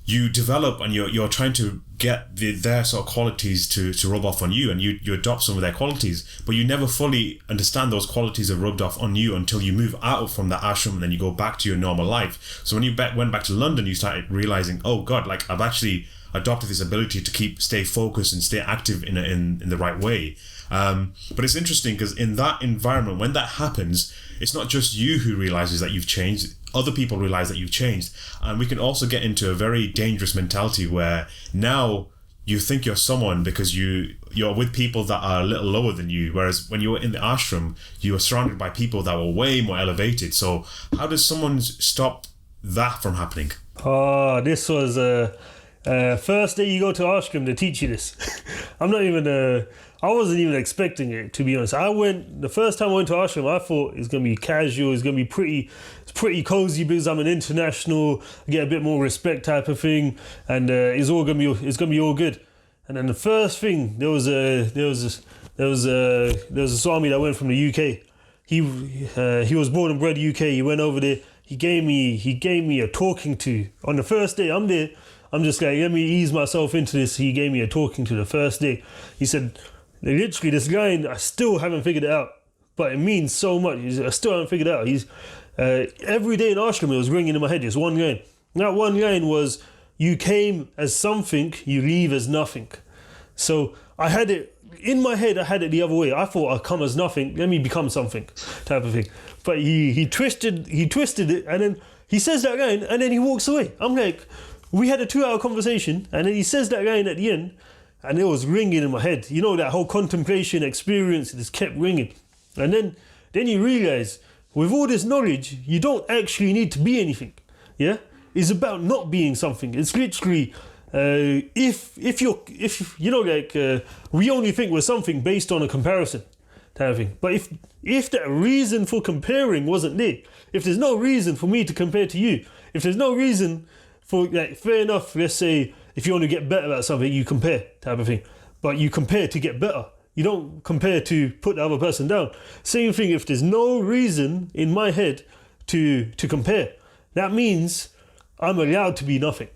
you develop and you're trying to get their sort of qualities to rub off on you, and you adopt some of their qualities, but you never fully understand those qualities are rubbed off on you until you move out from that ashram and then you go back to your normal life. So when you went back to London, you started realizing, oh God, like I've actually adopted this ability to stay focused and stay active in the right way. But it's interesting because in that environment, when that happens, it's not just you who realizes that you've changed, other people realize that you've changed. And we can also get into a very dangerous mentality where now you think you're someone because you're with people that are a little lower than you, whereas when you were in the ashram, you were surrounded by people that were way more elevated. So how does someone stop that from happening? This was first day you go to ashram, they teach you this. I wasn't even expecting it, to be honest. The first time I went to ashram, I thought it's going to be casual, it's going to be pretty cozy because I'm an international, I get a bit more respect type of thing, and it's going to be all good. And then the first thing, there was a Swami that went from the UK. He was born and bred UK. He went over there. He gave me a talking to. On the first day I'm there, I'm just like, let me ease myself into this. He gave me a talking to the first day. He said, literally, this line, I still haven't figured it out, but it means so much. I still haven't figured it out. Every day in ashram, it was ringing in my head. Just one line. That one line was, you came as something, you leave as nothing. So I had it in my head. I had it the other way. I thought I'd come as nothing, let me become something, type of thing. But he twisted it, and then he says that line, and then he walks away. I'm like, we had a 2-hour conversation, and then he says that line at the end, and it was ringing in my head. That whole contemplation experience, it just kept ringing. And then you realize, with all this knowledge, you don't actually need to be anything. Yeah? It's about not being something. It's literally, we only think we're something based on a comparison type of thing. But if that reason for comparing wasn't there, if there's no reason for me to compare to you, if there's no reason for, fair enough, let's say, if you want to get better at something, you compare type of thing. But you compare to get better. You don't compare to put the other person down. Same thing, if there's no reason in my head to compare, that means I'm allowed to be nothing.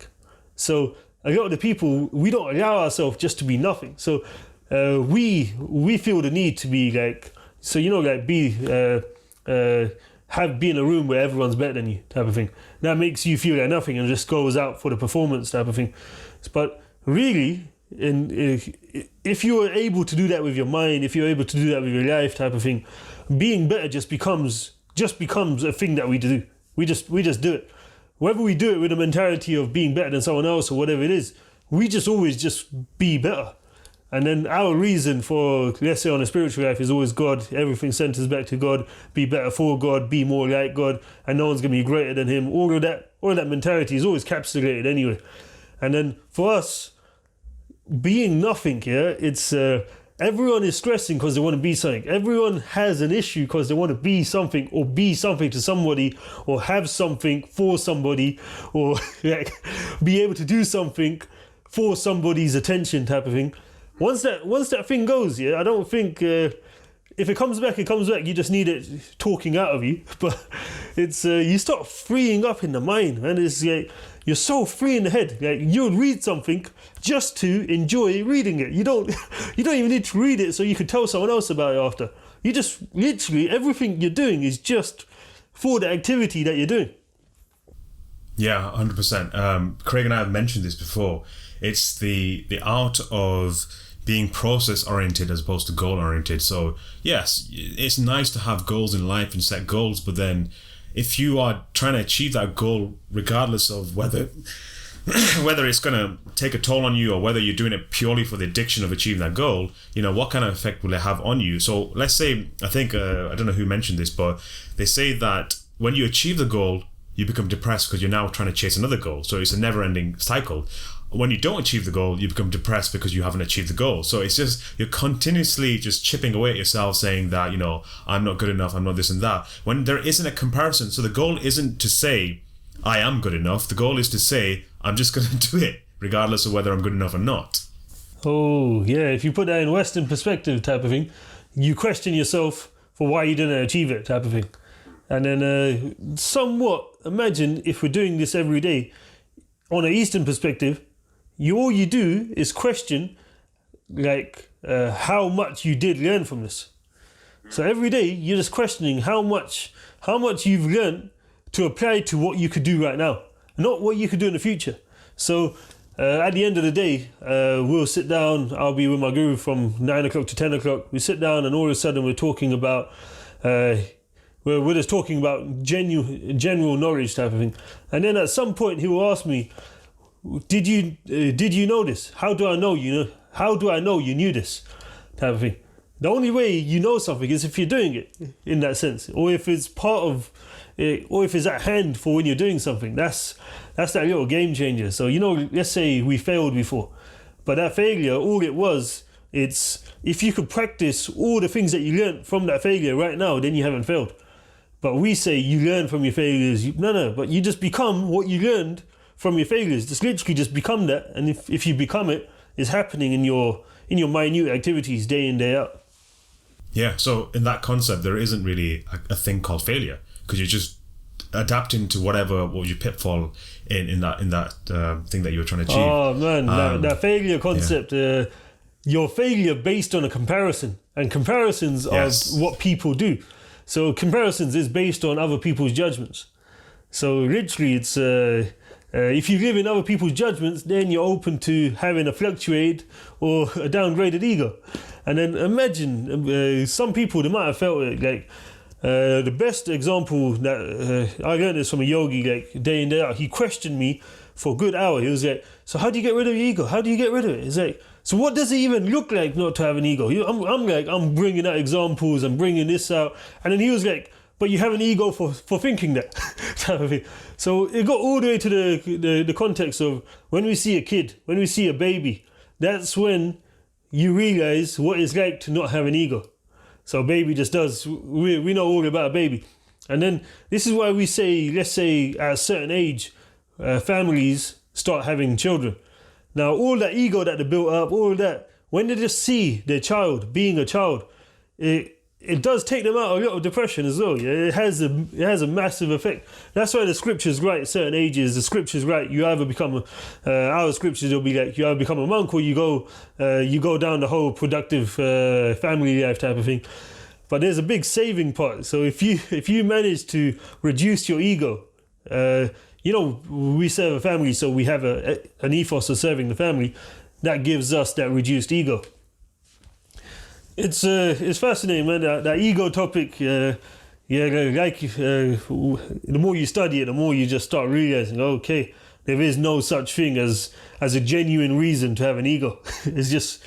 So a lot of the people, we don't allow ourselves just to be nothing. So we feel the need to be be in a room where everyone's better than you type of thing. That makes you feel like nothing and just goes out for the performance type of thing. But really, if you are able to do that with your mind, if you're able to do that with your life type of thing, being better just becomes a thing that we do. We just do it. Whether we do it with a mentality of being better than someone else or whatever it is, we just always just be better. And then our reason for, let's say on a spiritual life, is always God. Everything centers back to God. Be better for God, be more like God, and no one's going to be greater than him. All of that mentality is always capsulated anyway. And then for us, being nothing, it's everyone is stressing because they want to be something. Everyone has an issue because they want to be something, or be something to somebody, or have something for somebody, or be able to do something for somebody's attention type of thing. Once that thing goes, I don't think if it comes back, it comes back. You just need it talking out of you. But it's you start freeing up in the mind, man. It's you're so free in the head. You would read something just to enjoy reading it. You don't even need to read it so you can tell someone else about it after. You just literally everything you're doing is just for the activity that you're doing. Yeah, 100%. Craig and I have mentioned this before. It's the art of being process oriented as opposed to goal oriented. So yes, it's nice to have goals in life and set goals, but then if you are trying to achieve that goal, regardless of whether whether it's going to take a toll on you or whether you're doing it purely for the addiction of achieving that goal, what kind of effect will it have on you? So let's say, I think, I don't know who mentioned this, but they say that when you achieve the goal, you become depressed because you're now trying to chase another goal. So it's a never-ending cycle. When you don't achieve the goal, you become depressed because you haven't achieved the goal. So it's just, you're continuously just chipping away at yourself saying that, I'm not good enough, I'm not this and that. When there isn't a comparison. So the goal isn't to say, I am good enough. The goal is to say, I'm just going to do it, regardless of whether I'm good enough or not. Oh, yeah. If you put that in Western perspective type of thing, you question yourself for why you didn't achieve it type of thing. And then somewhat, imagine if we're doing this every day. On an Eastern perspective, all you do is question how much you did learn from this. So every day you're just questioning how much you've learned to apply to what you could do right now, not what you could do in the future. So at the end of the day, we'll sit down. I'll be with my guru from 9 o'clock to 10 o'clock. We sit down and all of a sudden we're talking about we're just talking about general knowledge type of thing. And then at some point he will ask me, did you know this? How do I know you knew this type of thing? The only way you know something is if you're doing it in that sense, or if it's part of it, or if it's at hand for when you're doing something. That's that little game changer. So let's say we failed before, but that failure, all it was, it's if you could practice all the things that you learned from that failure right now, then you haven't failed. But we say you learn from your failures. No, but you just become what you learned from your failures. Just literally just become that. And if you become it, it's happening in your minute activities day in, day out. Yeah, so in that concept, there isn't really a thing called failure, because you're just adapting to what was your pitfall in that thing that you were trying to achieve. Oh man, that failure concept, your failure based on a comparison, and comparisons are what people do. So comparisons is based on other people's judgments. So literally it's if you live in other people's judgments, then you're open to having a fluctuated or a downgraded ego. And then imagine some people, they might have felt it like the best example that I learned this from a yogi, like day in, day out. He questioned me for a good hour. He was like, so how do you get rid of your ego? How do you get rid of it? He's like, so what does it even look like not to have an ego? I'm bringing out examples, I'm bringing this out. And then he was like, but you have an ego for thinking that type of thing. So it got all the way to the context of when we see a kid, when we see a baby, that's when you realize what it's like to not have an ego. So a baby just does, we know all about a baby. And then this is why we say, let's say at a certain age, families start having children. Now all that ego that they built up, all that, when they just see their child being a child, it does take them out a lot of depression as well. Yeah? It has a massive effect. That's why the scriptures write at certain ages. The scriptures write you either become our scriptures will be like you either become a monk or you go down the whole productive family life type of thing. But there's a big saving part. So if you manage to reduce your ego, we serve a family, so we have an ethos of serving the family. That gives us that reduced ego. It's fascinating, man. That ego topic. The more you study it, the more you just start realizing, okay, there is no such thing as a genuine reason to have an ego. It's just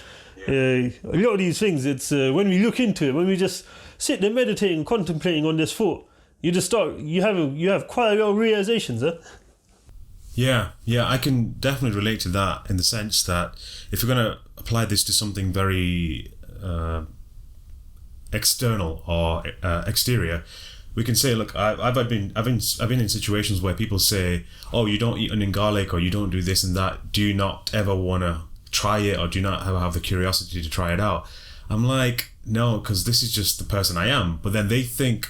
a lot of these things. It's when we look into it, when we just sit there meditating, contemplating on this thought, you have quite a lot of realizations, huh? Yeah, I can definitely relate to that in the sense that if you're going to apply this to something very external or exterior, we can say, look, I've been in situations where people say, oh, you don't eat onion garlic or you don't do this and that. Do you not ever want to try it, or do you not ever have the curiosity to try it out? I'm like, no, because this is just the person I am. But then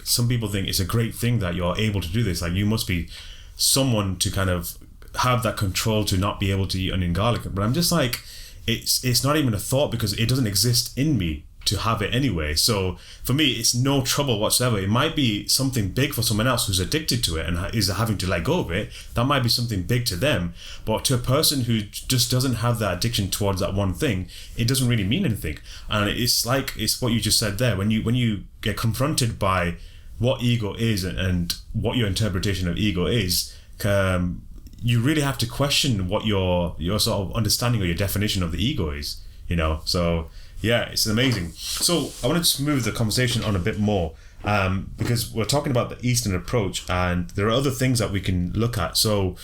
some people think it's a great thing that you're able to do this. Like, you must be someone to kind of have that control to not be able to eat onion garlic. But I'm just like, it's not even a thought, because it doesn't exist in me to have it anyway. So for me, it's no trouble whatsoever. It might be something big for someone else who's addicted to it and is having to let go of it. That might be something big to them. But to a person who just doesn't have that addiction towards that one thing, it doesn't really mean anything. And it's what you just said there. When you get confronted by what ego is and what your interpretation of ego is, you really have to question what your sort of understanding or your definition of the ego is, So yeah, it's amazing. So I wanted to move the conversation on a bit more, because we're talking about the Eastern approach, and there are other things that we can look at. So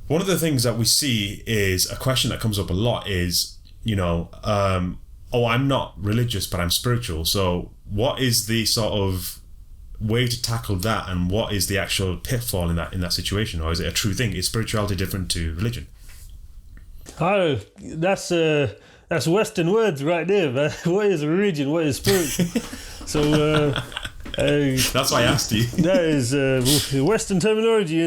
one of the things that we see is a question that comes up a lot is, I'm not religious, but I'm spiritual. So what is the sort of way to tackle that, and what is the actual pitfall in that situation, or is it a true thing? Is spirituality different to religion? Oh, that's Western words right there, man. What is religion? What is spiritual? So that's why I asked you. That is Western terminology.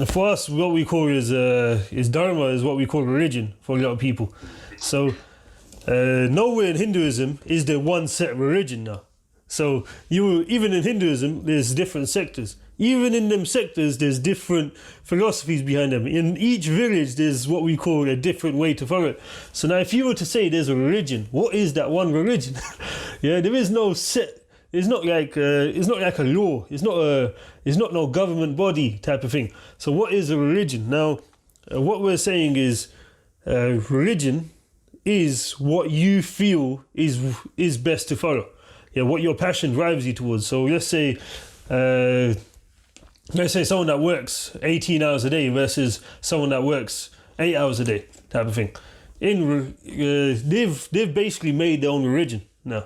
For us, what we call is dharma, is what we call religion for a lot of people. So nowhere in Hinduism is there one set religion now. So even in Hinduism, there's different sectors. Even in them sectors, there's different philosophies behind them. In each village, there's what we call a different way to follow it. So now, if you were to say there's a religion, what is that one religion? Yeah, there is no set. It's not like a law. It's not no government body type of thing. So what is a religion? Now, what we're saying is, religion is what you feel is best to follow. Yeah, what your passion drives you towards. So let's say someone that works 18 hours a day versus someone that works 8 hours a day type of thing. They've basically made their own religion now.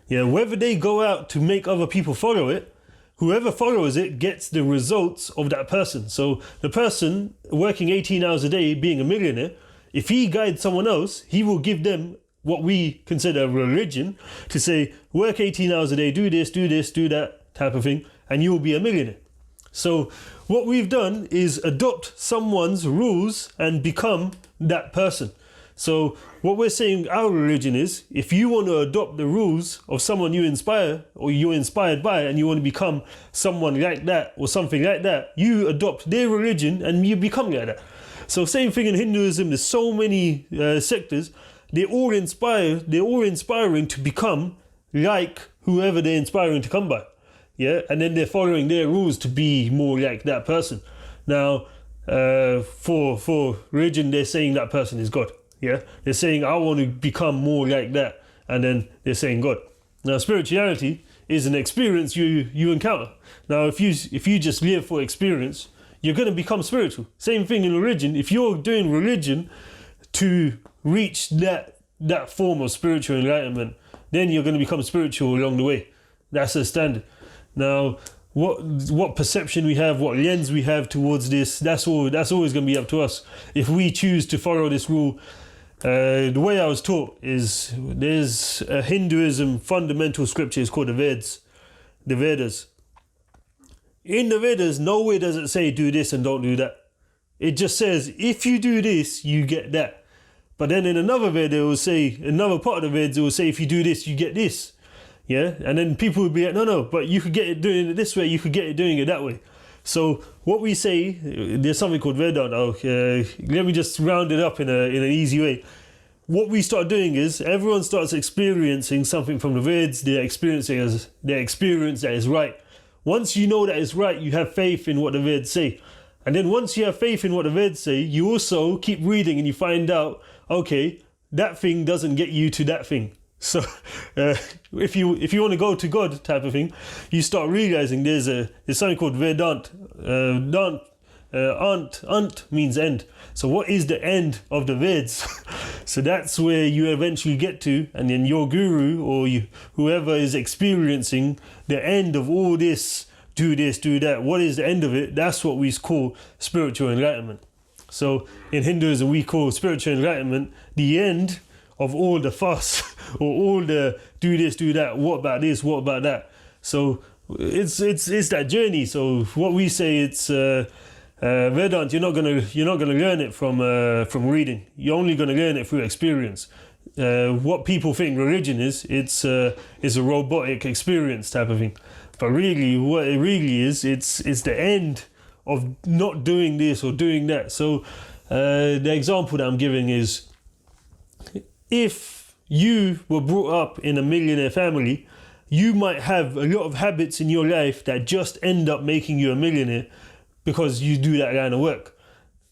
Yeah, whether they go out to make other people follow it, whoever follows it gets the results of that person. So the person working 18 hours a day, being a millionaire, if he guides someone else, he will give them what we consider a religion, to say, work 18 hours a day, do this, do that type of thing, and you will be a millionaire. So what we've done is adopt someone's rules and become that person. So what we're saying our religion is, if you want to adopt the rules of someone you inspire or you're inspired by, and you want to become someone like that or something like that, you adopt their religion and you become like that. So same thing in Hinduism. There's so many sectors. They're all inspiring to become like whoever they're inspiring to come by. Yeah, and then they're following their rules to be more like that person. Now, for religion, they're saying that person is God. Yeah, they're saying, I want to become more like that, and then they're saying God. Now, spirituality is an experience you encounter. Now, if you just live for experience, you're going to become spiritual. Same thing in religion. If you're doing religion to reach that form of spiritual enlightenment, then you're going to become spiritual along the way. That's the standard. Now, what perception we have, what lens we have towards this, that's always going to be up to us. If we choose to follow this rule, the way I was taught is, there's a Hinduism fundamental scripture, it's called the Vedas. In the Vedas, nowhere does it say do this and don't do that. It just says, if you do this, you get that. But then in another Veda, another part of the Vedas, it will say, if you do this, you get this. Yeah, and then people would be like, no, but you could get it doing it this way, you could get it doing it that way. So what we say, there's something called Vedanta. Let me just round it up in an easy way. What we start doing is, everyone starts experiencing something from the Vedas. They're experiencing their experience that is right. Once you know that it's right, you have faith in what the Vedas say. And then once you have faith in what the Vedas say, you also keep reading and you find out, okay, that thing doesn't get you to that thing. So if you want to go to God type of thing, you start realizing there's something called Vedant. Ant means end. So what is the end of the Vedas? So that's where you eventually get to, and then your guru or whoever is experiencing the end of all this, do this, do that. What is the end of it? That's what we call spiritual enlightenment. So in Hinduism, we call spiritual enlightenment the end of all the fuss or all the do this, do that, what about this, what about that. So it's that journey. So what we say, it's Vedant, you're not gonna learn it from reading. You're only gonna learn it through experience. what people think religion is, it's a robotic experience type of thing. But really, what it really is, it's the end of not doing this or doing that. So the example that I'm giving is, if you were brought up in a millionaire family, you might have a lot of habits in your life that just end up making you a millionaire because you do that kind of work.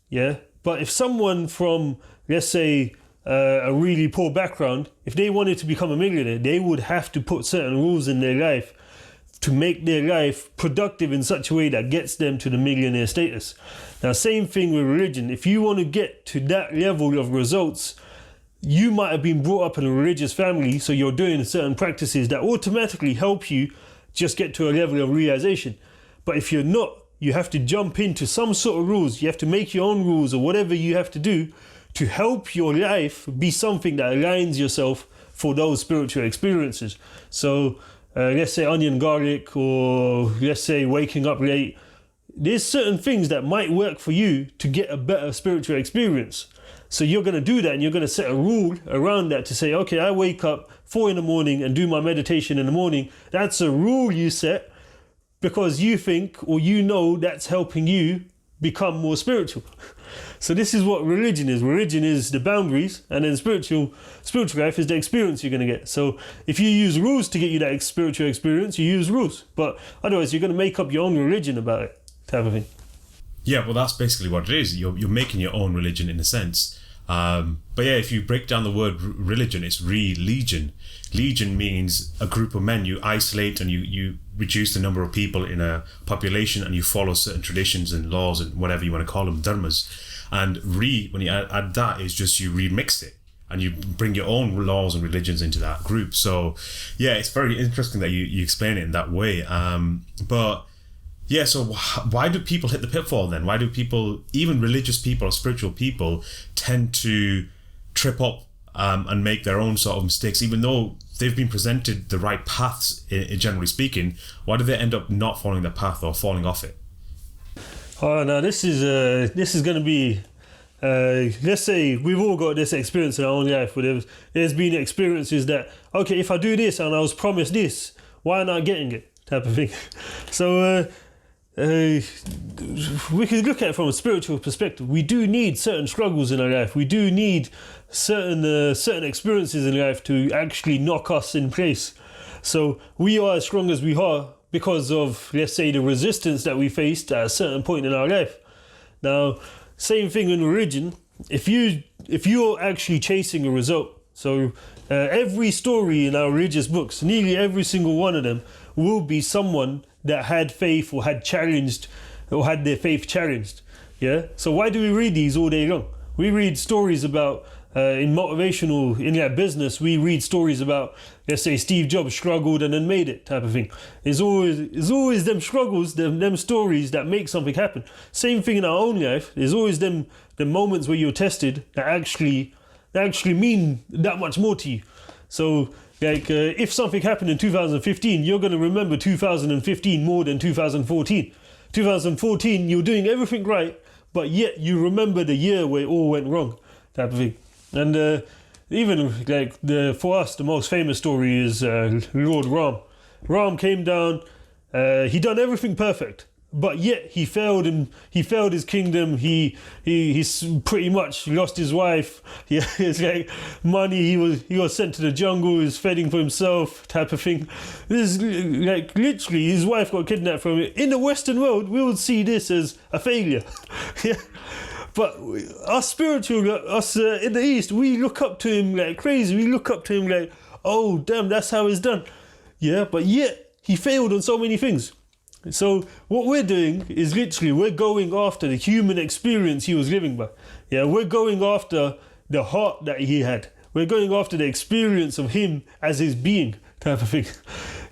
Yeah. But if someone from, let's say, a really poor background, if they wanted to become a millionaire, they would have to put certain rules in their life to make their life productive in such a way that gets them to the millionaire status. Now, same thing with religion. If you want to get to that level of results, you might have been brought up in a religious family, so you're doing certain practices that automatically help you just get to a level of realization. But if you're not, you have to jump into some sort of rules. You have to make your own rules or whatever you have to do to help your life be something that aligns yourself for those spiritual experiences. So let's say onion garlic, or let's say waking up late. There's certain things that might work for you to get a better spiritual experience. So you're going to do that, and you're going to set a rule around that to say, okay, I wake up 4 a.m. and do my meditation in the morning. That's a rule you set because you think, or you know, that's helping you become more spiritual. So this is what religion is. Religion is the boundaries, and then spiritual life is the experience you're going to get. So if you use rules to get you that spiritual experience, you use rules. But otherwise, you're going to make up your own religion about it, type of thing. Yeah, well, that's basically what it is. You're making your own religion in a sense. But yeah, if you break down the word religion, it's religion. Legion means a group of men. You isolate and you reduce the number of people in a population, and you follow certain traditions and laws and whatever you want to call them, dharmas. And when you add that, is just you remix it and you bring your own laws and religions into that group. So yeah, it's very interesting that you explain it in that way. But yeah, so why do people hit the pitfall then? Why do people, even religious people or spiritual people, tend to trip up and make their own sort of mistakes, even though they've been presented the right paths, generally speaking? Why do they end up not following the path or falling off it? Oh, now this is going to be, let's say we've all got this experience in our own life where there's been experiences that, okay, if I do this and I was promised this, why not getting it, type of thing. So we can look at it from a spiritual perspective. We do need certain struggles in our life. We do need certain experiences in life to actually knock us in place. So we are as strong as we are because of, let's say, the resistance that we faced at a certain point in our life. Now, same thing in religion. If you're actually chasing a result, so every story in our religious books, nearly every single one of them, will be someone that had faith or had challenged or had their faith challenged. Yeah. So why do we read these all day long? We read stories about in that business, we read stories about, let's say, Steve Jobs struggled and then made it, type of thing. It's always them struggles, them stories that make something happen. Same thing in our own life. There's always the moments where you're tested that actually mean that much more to you. So if something happened in 2015, you're going to remember 2015 more than 2014. 2014, you're doing everything right, but yet you remember the year where it all went wrong, type of thing. And even for us, the most famous story is Lord Ram. Ram came down, he done everything perfect, but yet he failed his kingdom. He pretty much lost his wife. It's like money. He was sent to the jungle. He was fending for himself, type of thing. This is like literally his wife got kidnapped from him. In the Western world, we would see this as a failure. Yeah. But us in the East, we look up to him like crazy. We look up to him like, oh damn, that's how it's done. Yeah, but yet he failed on so many things. So what we're doing is literally we're going after the human experience he was living by. Yeah, we're going after the heart that he had. We're going after the experience of him as his being, type of thing.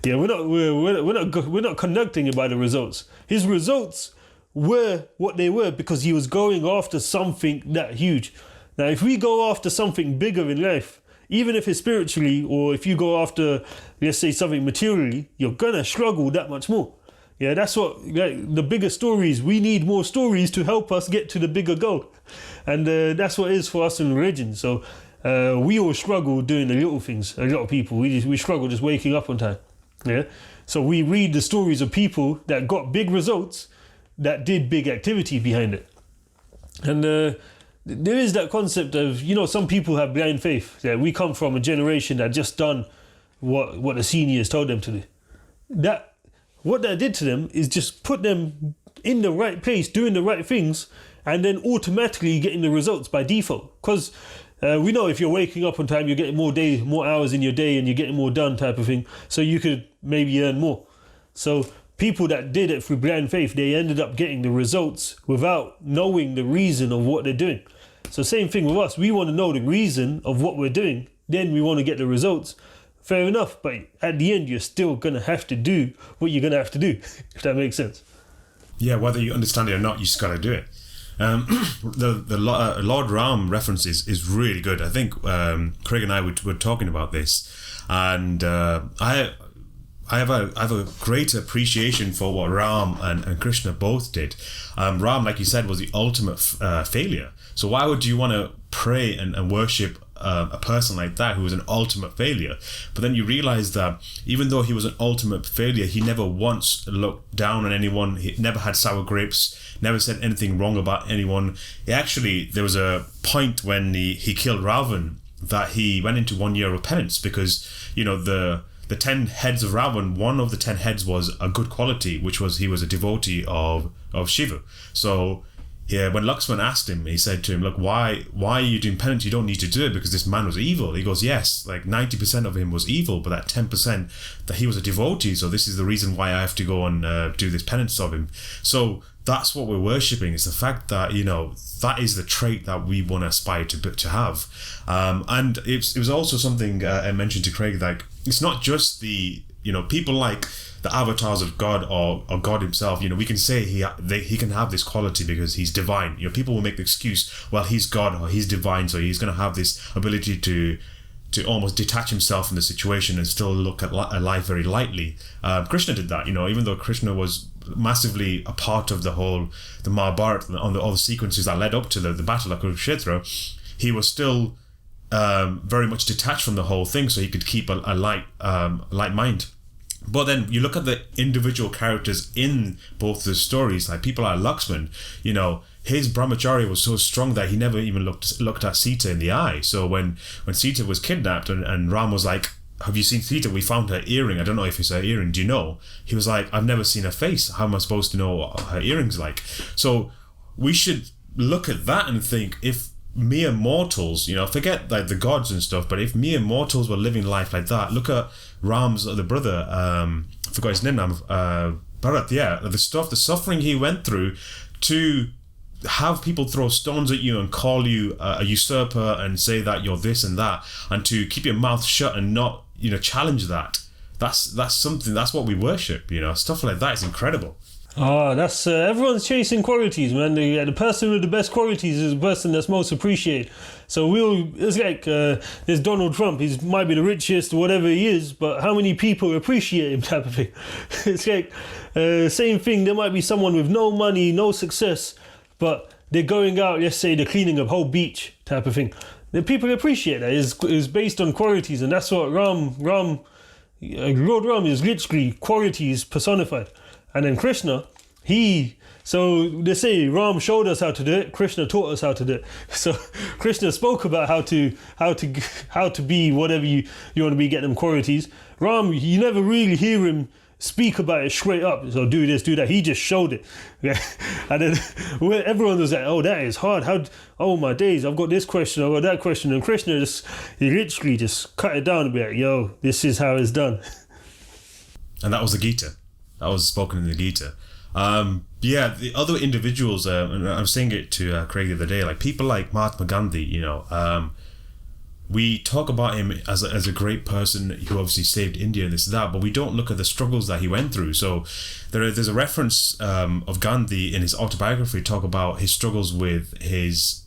Yeah, we're not conducting it by the results. His results were what they were because he was going after something that huge. Now, if we go after something bigger in life, even if it's spiritually, or if you go after, let's say, something materially, you're gonna struggle that much more. Yeah, that's what, the bigger stories, we need more stories to help us get to the bigger goal. And that's what it is for us in religion. So we all struggle doing the little things. A lot of people, we struggle just waking up on time. Yeah. So we read the stories of people that got big results, that did big activity behind it. And there is that concept of, some people have blind faith. Yeah, we come from a generation that just done what the seniors told them to do. What that did to them is just put them in the right place, doing the right things, and then automatically getting the results by default. Because we know if you're waking up on time, you're getting more hours in your day, and you're getting more done, type of thing. So you could maybe earn more. So people that did it through blind faith, they ended up getting the results without knowing the reason of what they're doing. So same thing with us. We want to know the reason of what we're doing. Then we want to get the results. Fair enough. But at the end, you're still going to have to do what you're going to have to do, if that makes sense. Yeah, whether you understand it or not, you just got to do it. The Lord Ram reference is really good. I think Craig and I were talking about this. And I have a great appreciation for what Ram and Krishna both did. Ram, like you said, was the ultimate failure. So why would you want to pray and worship a person like that who was an ultimate failure? But then you realize that even though he was an ultimate failure, he never once looked down on anyone. He never had sour grapes, never said anything wrong about anyone. There was a point when he killed Ravan that he went into 1 year of penance because, the 10 heads of Ravan, one of the 10 heads was a good quality, which was he was a devotee of Shiva. So yeah, when Lakshman asked him, he said to him, look, why are you doing penance? You don't need to do it because this man was evil. He goes, yes, like 90% of him was evil, but that 10% that he was a devotee. So this is the reason why I have to go and do this penance of him. So that's what we're worshipping. It's the fact that, that is the trait that we want to aspire to have. And it was also something I mentioned to Craig, like, it's not just the, people like the avatars of God or God himself. We can say he can have this quality because he's divine. People will make the excuse, well, he's God or he's divine, so he's going to have this ability to almost detach himself from the situation and still look at life very lightly. Krishna did that, even though Krishna was massively a part of the Mahabharata, on all the sequences that led up to the battle of Kurukshetra, he was still very much detached from the whole thing, so he could keep a light mind. But then you look at the individual characters in both the stories, like people like Lakshman, his brahmacharya was so strong that he never even looked at Sita in the eye. So when Sita was kidnapped and Ram was like, have you seen Sita? We found her earring. I don't know if it's her earring. Do you know? He was like, I've never seen her face. How am I supposed to know what her earring's like? So we should look at that and think, if mere mortals, forget like the gods and stuff, but if mere mortals were living life like that, look at Ram's other brother, I forgot his name now, Bharat, yeah, the suffering he went through to have people throw stones at you and call you a usurper and say that you're this and that, and to keep your mouth shut and not, challenge that. That's something, that's what we worship, stuff like that is incredible. That's everyone's chasing qualities, man. The person with the best qualities is the person that's most appreciated. So it's like there's Donald Trump. He might be the richest, whatever he is, but how many people appreciate him, type of thing. It's like same thing. There might be someone with no money, no success, but they're going out. Let's say they're cleaning a whole beach, type of thing. The people appreciate that. Is based on qualities, and that's what Lord Ram is literally qualities personified. And then Krishna, so they say Ram showed us how to do it, Krishna taught us how to do it. So Krishna spoke about how to be whatever you want to be, get them qualities. Ram, you never really hear him speak about it straight up. So do this, do that. He just showed it. Yeah. And then everyone was like, oh, that is hard. Oh my days, I've got this question, I've got that question. And Krishna he literally just cut it down and be like, yo, this is how it's done. And that was the Gita. That was spoken in the Gita. The other individuals, and I was saying it to Craig the other day, like people like Mahatma Gandhi, we talk about him as a great person who obviously saved India and this and that, but we don't look at the struggles that he went through. So there's a reference of Gandhi in his autobiography, talk about his struggles with his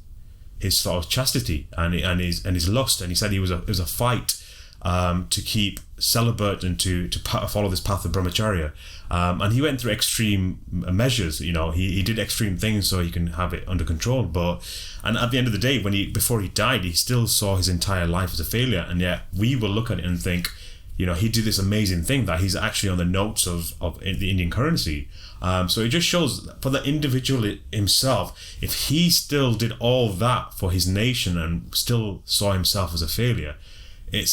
sort of chastity and his lust, and he said it was a fight to keep celibate and to follow this path of brahmacharya. And he went through extreme measures. He did extreme things so he can have it under control. And at the end of the day, before he died, he still saw his entire life as a failure. And yet we will look at it and think, he did this amazing thing that he's actually on the notes of the Indian currency. So it just shows for the individual himself, if he still did all that for his nation and still saw himself as a failure, it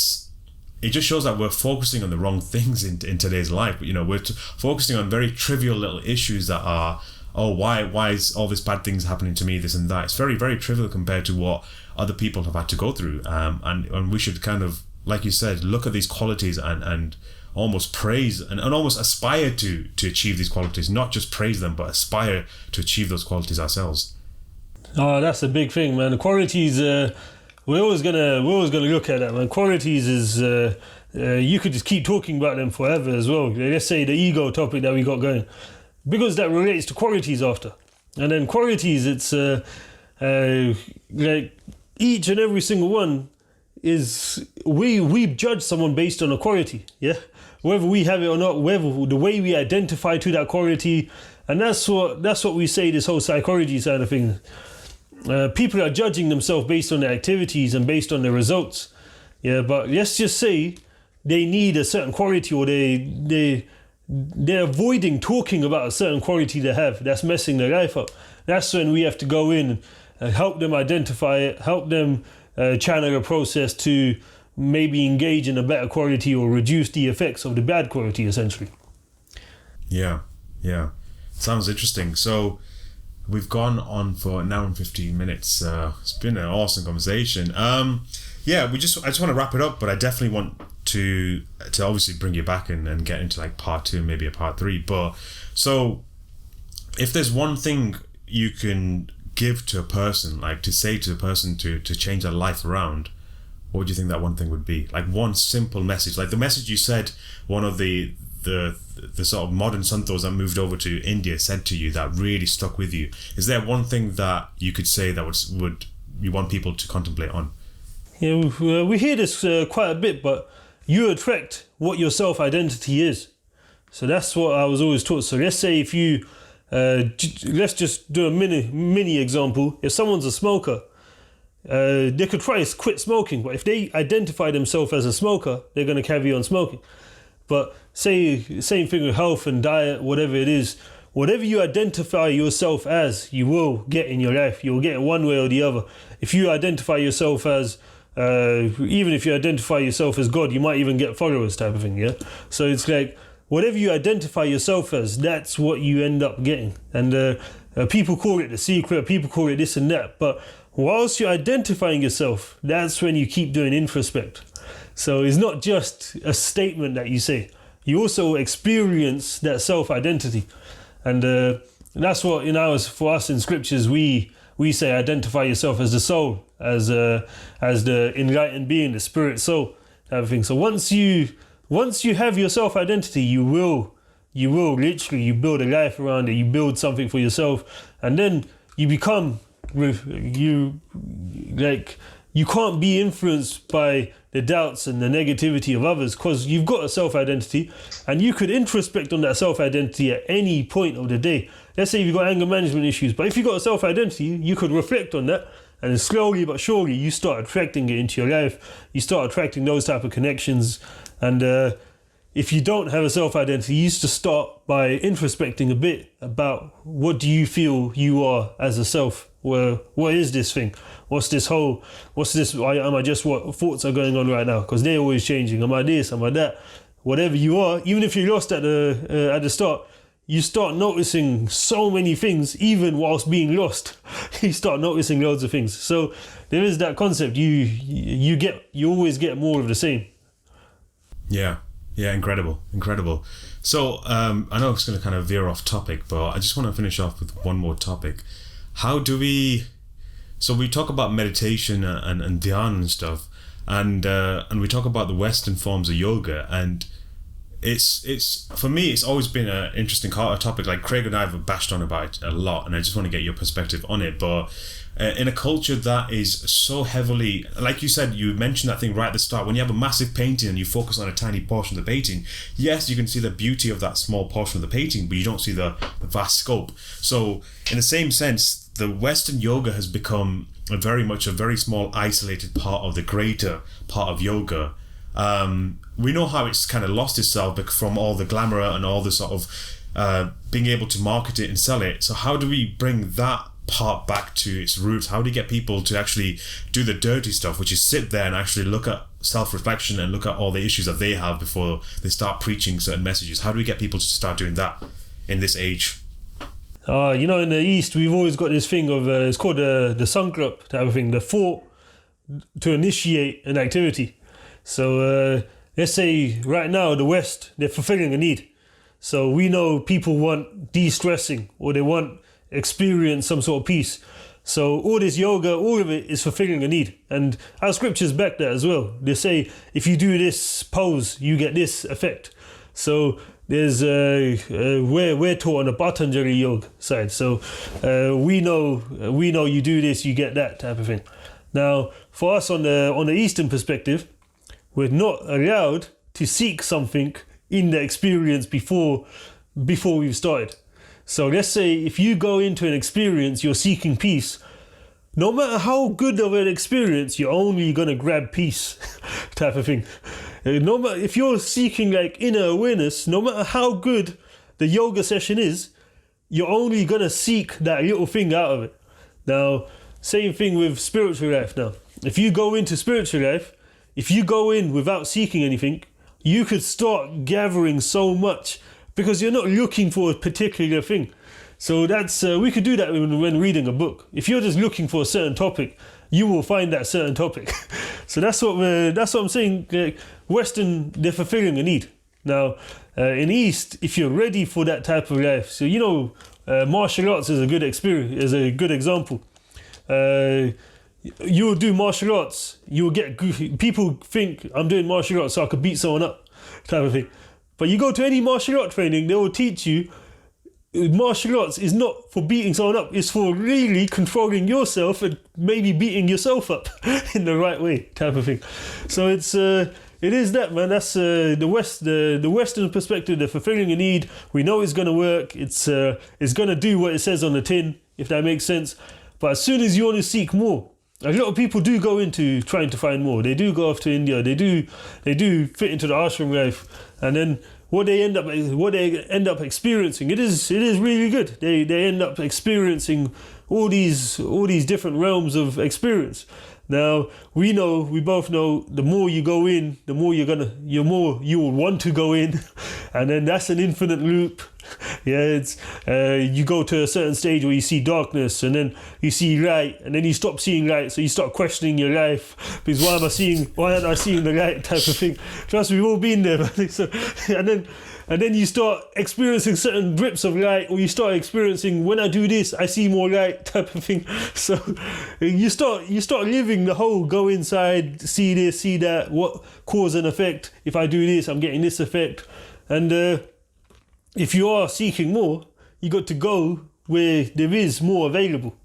just shows that we're focusing on the wrong things in today's life. We're focusing on very trivial little issues that are, why is all this bad things happening to me, this and that. It's very, very trivial compared to what other people have had to go through. And we should kind of, like you said, look at these qualities and almost praise and almost aspire to achieve these qualities, not just praise them, but aspire to achieve those qualities ourselves. Oh, that's a big thing, man. The qualities, we're always gonna look at that, man. Qualities is you could just keep talking about them forever as well. Let's say the ego topic that we got going, because that relates to qualities after, and then qualities, it's like each and every single one is we judge someone based on a quality, yeah, whether we have it or not, whether the way we identify to that quality, and that's what we say, this whole psychology side of things. People are judging themselves based on their activities and based on their results, yeah. But let's just say they need a certain quality, or they're avoiding talking about a certain quality they have that's messing their life up. That's when we have to go in and help them identify it, help them channel a process to maybe engage in a better quality or reduce the effects of the bad quality, essentially. Yeah. Sounds interesting. So we've gone on for an hour and 15 minutes. It's been an awesome conversation. I just want to wrap it up, but I definitely want to obviously bring you back and get into like part 2, maybe a part 3. But so if there's one thing you can give to a person, like to say to a person to change their life around, what do you think that one thing would be? Like one simple message, like the message you said one of the sort of modern santos that moved over to India said to you that really stuck with you. Is there one thing that you could say that would you want people to contemplate on? Yeah, we hear this quite a bit, but you attract what your self-identity is. So that's what I was always taught. So let's say if you let's just do a mini example. If someone's a smoker, they could try to quit smoking, but if they identify themselves as a smoker, they're going to carry on smoking. But say same thing with health and diet, whatever it is, whatever you identify yourself as, you will get in your life. You'll get it one way or the other. If you identify yourself as even if you identify yourself as God, you might even get followers, type of thing. Yeah. So it's like, whatever you identify yourself as, that's what you end up getting. And people call it the secret, people call it this and that. But whilst you're identifying yourself, that's when you keep doing introspect. So it's not just a statement that you say. You also experience that self-identity. And that's what, for us in scriptures, we say identify yourself as the soul, as the enlightened being, the spirit soul, type of thing. So once you have your self-identity, you will literally, you build a life around it, you build something for yourself, and then you become, you can't be influenced by the doubts and the negativity of others, because you've got a self-identity, and you could introspect on that self-identity at any point of the day. Let's say you've got anger management issues, but if you've got a self-identity, you could reflect on that, and slowly but surely you start attracting it into your life. You start attracting those type of connections. And if you don't have a self-identity, you used to start by introspecting a bit about what do you feel you are as a self? Well, what is this thing? What's this? Am I just what thoughts are going on right now? Because they're always changing. Am I this? Am I that? Whatever you are, even if you're lost at the start, you start noticing so many things, even whilst being lost. You start noticing loads of things. So there is that concept. You always get more of the same. Yeah, incredible. So I know it's going to kind of veer off topic, but I just want to finish off with one more topic. So we talk about meditation and dhyan and stuff, and we talk about the Western forms of yoga, and it's for me, it's always been an interesting topic. Like Craig and I have bashed on about it a lot, and I just want to get your perspective on it. But in a culture that is so heavily, like you said, you mentioned that thing right at the start, when you have a massive painting and you focus on a tiny portion of the painting, yes, you can see the beauty of that small portion of the painting, but you don't see the vast scope. So in the same sense, the Western yoga has become a very small isolated part of the greater part of yoga. We know how it's kind of lost itself from all the glamour and all the sort of being able to market it and sell it. So how do we bring that part back to its roots? How do you get people to actually do the dirty stuff, which is sit there and actually look at self-reflection and look at all the issues that they have before they start preaching certain messages? How do we get people to start doing that in this age? You know, in the East, we've always got this thing of, it's called the Sankalp type of thing, the thought to initiate an activity. So let's say right now, the West, they're fulfilling a need. So we know people want de-stressing, or they want experience some sort of peace. So all this yoga, all of it is fulfilling a need. And our scriptures back that as well. They say, if you do this pose, you get this effect. So there's we're taught on the Patanjali yoga side. So we know you do this, you get that type of thing. Now, for us on the Eastern perspective, we're not allowed to seek something in the experience before we've started. So let's say if you go into an experience, you're seeking peace. No matter how good of an experience, you're only gonna grab peace, type of thing. No matter if you're seeking like inner awareness, no matter how good the yoga session is, you're only gonna seek that little thing out of it. Now, same thing with spiritual life. Now, if you go into spiritual life, if you go in without seeking anything, you could start gathering so much because you're not looking for a particular thing. So that's we could do that when reading a book. If you're just looking for a certain topic, you will find that certain topic. So that's what I'm saying. Like, Western, they're fulfilling a need. Now, in East, if you're ready for that type of life, so you know, martial arts is a good experience, is a good example. You'll do martial arts, you'll get people think I'm doing martial arts so I could beat someone up, type of thing. But you go to any martial art training, they will teach you martial arts is not for beating someone up, it's for really controlling yourself and maybe beating yourself up in the right way, type of thing. So it is that, man. That's the Western perspective. They're fulfilling a need. We know it's going to work. It's going to do what it says on the tin, if that makes sense. But as soon as you want to seek more, a lot of people do go into trying to find more. They do go off to India. They do fit into the ashram life, and then what they end up experiencing, it is really good. They end up experiencing all these different realms of experience. Now we both know the more you go in, the more you will want to go in, and then that's an infinite loop. Yeah, it's you go to a certain stage where you see darkness, and then you see light, and then you stop seeing light, so you start questioning your life because why aren't I seeing the light, type of thing. Trust me, we've all been there. So, and then you start experiencing certain drips of light, or you start experiencing, when I do this, I see more light, type of thing. So you start living the whole go inside, see this, see that, what cause and effect. If I do this, I'm getting this effect, and if you are seeking more, you got to go where there is more available.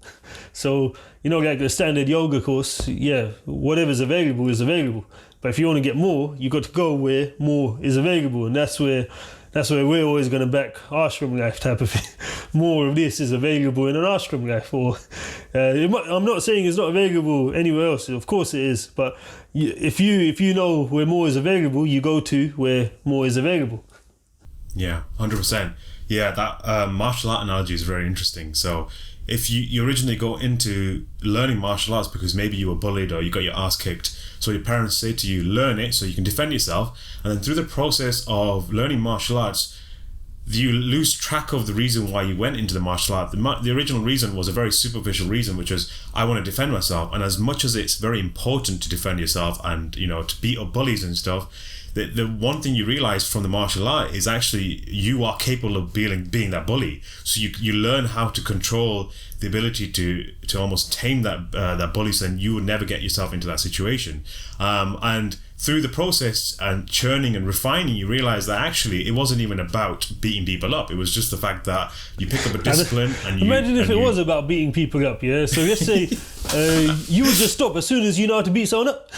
So, like the standard yoga course, yeah, whatever's available is available. But if you want to get more, you got to go where more is available. And that's where we're always going to back ashram life, type of thing. More of this is available in an ashram life. Or I'm not saying it's not available anywhere else. Of course it is. But if you know where more is available, you go to where more is available. Yeah, 100%. Yeah, that martial art analogy is very interesting. So if you originally go into learning martial arts because maybe you were bullied or you got your ass kicked, so your parents say to you, learn it so you can defend yourself, and then through the process of learning martial arts, you lose track of the reason why you went into the martial art. The original reason was a very superficial reason, which was, I want to defend myself. And as much as it's very important to defend yourself and, to beat up bullies and stuff, the one thing you realize from the martial art is actually you are capable of being that bully. So you learn how to control the ability to almost tame that bully, so then you would never get yourself into that situation. And through the process and churning and refining, you realize that actually it wasn't even about beating people up. It was just the fact that you picked up a discipline. And imagine if it was about beating people up, yeah? So let's say you would just stop as soon as you know how to beat someone up.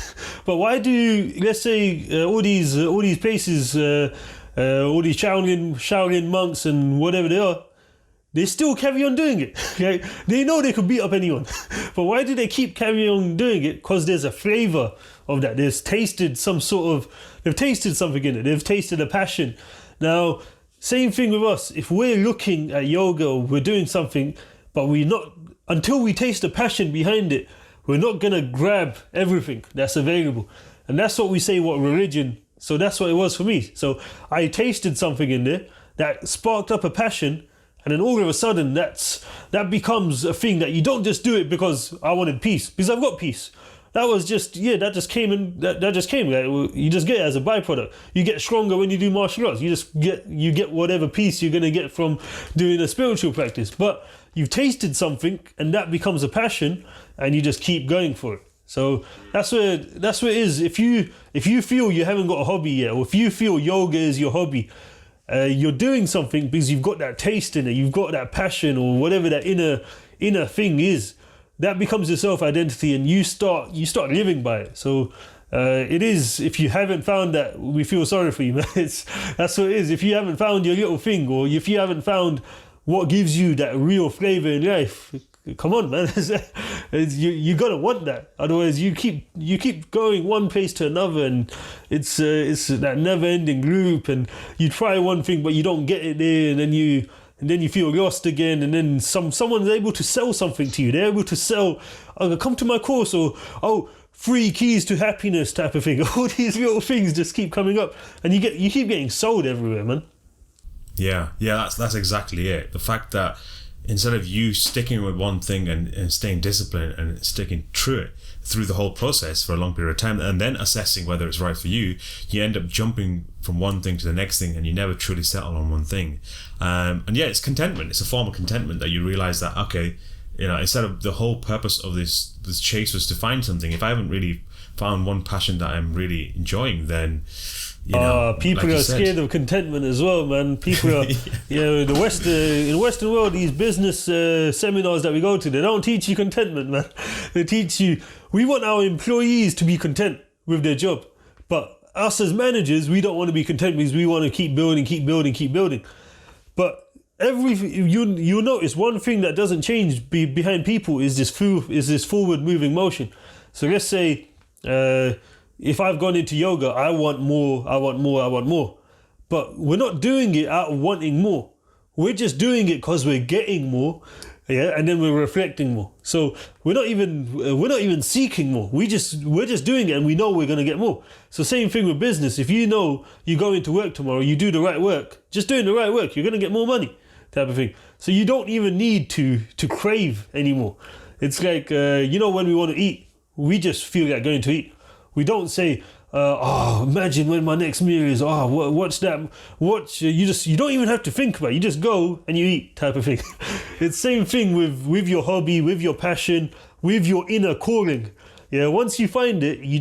But why do, let's say, all these places, all these Shaolin monks and whatever they are, they still carry on doing it. Like, they know they could beat up anyone. But why do they keep carrying on doing it? Because there's a flavour of that. They've tasted something in it. They've tasted a passion. Now, same thing with us. If we're looking at yoga, or we're doing something, but until we taste the passion behind it, we're not going to grab everything that's available. And that's what we say, what religion. So that's what it was for me. So I tasted something in there that sparked up a passion. And then all of a sudden, that becomes a thing that you don't just do it because I wanted peace, because I've got peace. That just came. Like, you just get it as a byproduct. You get stronger when you do martial arts. You get whatever peace you're gonna get from doing a spiritual practice. But you've tasted something, and that becomes a passion, and you just keep going for it. So that's where it is. If you feel you haven't got a hobby yet, or if you feel yoga is your hobby, you're doing something because you've got that taste in it, you've got that passion, or whatever that inner thing is. That becomes your self-identity, and you start living by it. So it is, if you haven't found that, we feel sorry for you, man. That's what it is. If you haven't found your little thing, or if you haven't found what gives you that real flavour in life, come on, man. You gotta want that. Otherwise, you keep going one place to another, and it's that never-ending loop. And you try one thing, but you don't get it there, and then you feel lost again. And then someone's able to sell something to you. They're able to sell, come to my course, or free keys to happiness type of thing. All these little things just keep coming up, and you keep getting sold everywhere, man. Yeah, that's exactly it. The fact that instead of you sticking with one thing and staying disciplined and sticking true it through the whole process for a long period of time, and then assessing whether it's right for you, you end up jumping from one thing to the next thing, and you never truly settle on one thing. And yeah, it's contentment. It's a form of contentment that you realize that, okay, instead of the whole purpose of this chase was to find something, if I haven't really found one passion that I'm really enjoying, then people like are scared of contentment as well, man. People are, in the Western world, these business seminars that we go to, they don't teach you contentment, man. They teach you, we want our employees to be content with their job, but us as managers, we don't want to be content because we want to keep building. But you'll notice one thing that doesn't change behind people is this forward moving motion. So let's say, if I've gone into yoga, I want more. But we're not doing it out of wanting more. We're just doing it because we're getting more, and then we're reflecting more. So we're not even seeking more. We're just doing it, and we know we're going to get more. So same thing with business. If you know you go into work tomorrow, you do the right work, just doing the right work, you're going to get more money, type of thing. So you don't even need to crave anymore. It's like when we want to eat, we just feel like going to eat. We don't say, imagine when my next meal is, what's that? You don't even have to think about it. You just go and you eat, type of thing. It's same thing with your hobby, with your passion, with your inner calling. Yeah, once you find it, it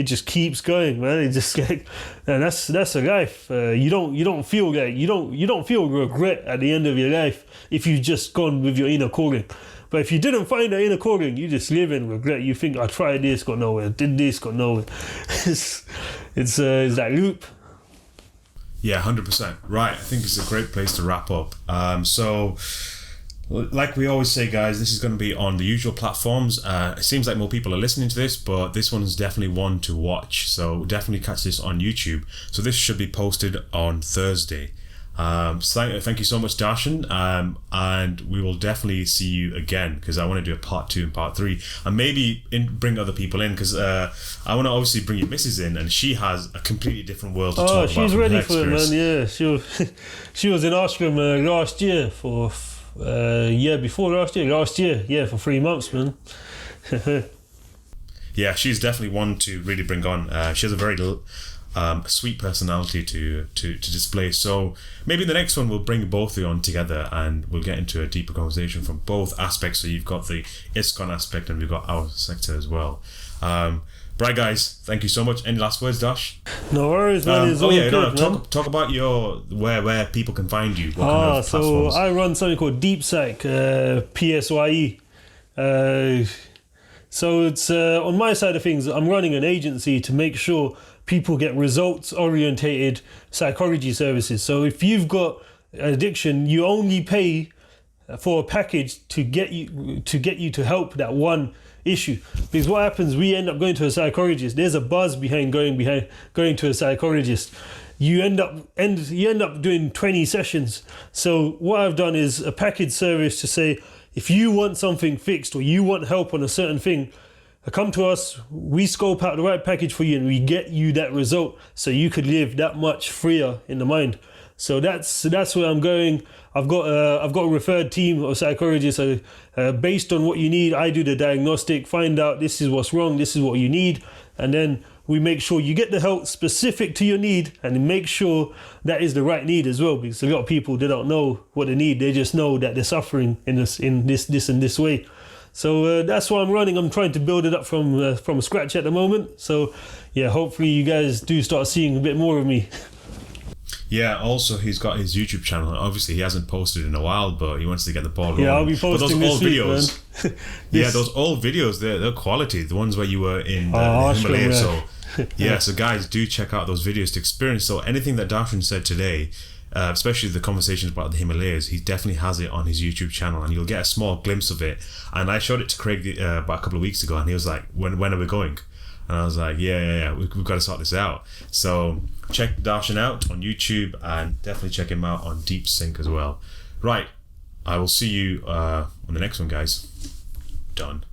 just keeps going, man. It's just like, and that's a life. You don't feel regret at the end of your life if you've just gone with your inner calling. But if you didn't find that inner calling, you just live in regret. You think, I tried this, got nowhere. Did this, got nowhere. It's that loop. Yeah, 100%. Right. I think it's a great place to wrap up. So, like we always say, guys, this is going to be on the usual platforms. It seems like more people are listening to this, but this one is definitely one to watch. So definitely catch this on YouTube. So this should be posted on Thursday. So thank you so much, Darshan, and we will definitely see you again, because I want to do a part 2 and part 3, and maybe bring other people in, because I want to obviously bring your missus in, and she has a completely different world to talk about. She's ready for it, man. Yeah, she was in ashram last year for for 3 months, man. Yeah, she's definitely one to really bring on. She has a very a sweet personality to display. So maybe the next one we'll bring both of you on together and we'll get into a deeper conversation from both aspects. So you've got the ISKCON aspect and we've got our sector as well. Right, guys, thank you so much. Any last words, Dash? No worries, man. It's all good, man. Talk about your where people can find you. So I run something called Deep Psych, PSYE. So it's on my side of things, I'm running an agency to make sure people get results-orientated psychology services. So if you've got addiction, you only pay for a package to get you to help that one issue. Because what happens, we end up going to a psychologist. There's a buzz behind going to a psychologist. You end up doing 20 sessions. So what I've done is a package service to say, if you want something fixed or you want help on a certain thing, come to us, we scope out the right package for you and we get you that result so you could live that much freer in the mind. So that's where I'm going. I've got a referred team of psychologists. Based on what you need, I do the diagnostic, find out this is what's wrong, this is what you need, and then we make sure you get the help specific to your need and make sure that is the right need as well, because a lot of people, they don't know what they need, they just know that they're suffering in this and this way. So that's why I'm running. I'm trying to build it up from scratch at the moment. So yeah, hopefully you guys do start seeing a bit more of me. Yeah, also he's got his YouTube channel. Obviously he hasn't posted in a while, but he wants to get the ball rolling. Yeah, I'll be posting this week, videos, man. Yeah, those old videos, they're quality. The ones where you were in the Himalayas. So yeah, so guys, do check out those videos to experience. So anything that Darshan said today, especially the conversations about the Himalayas, he definitely has it on his YouTube channel and you'll get a small glimpse of it. And I showed it to Craig about a couple of weeks ago and he was like, when are we going? And I was like, yeah, we've got to sort this out. So check Darshan out on YouTube and definitely check him out on Deep Sync as well. Right, I will see you on the next one, guys. Done.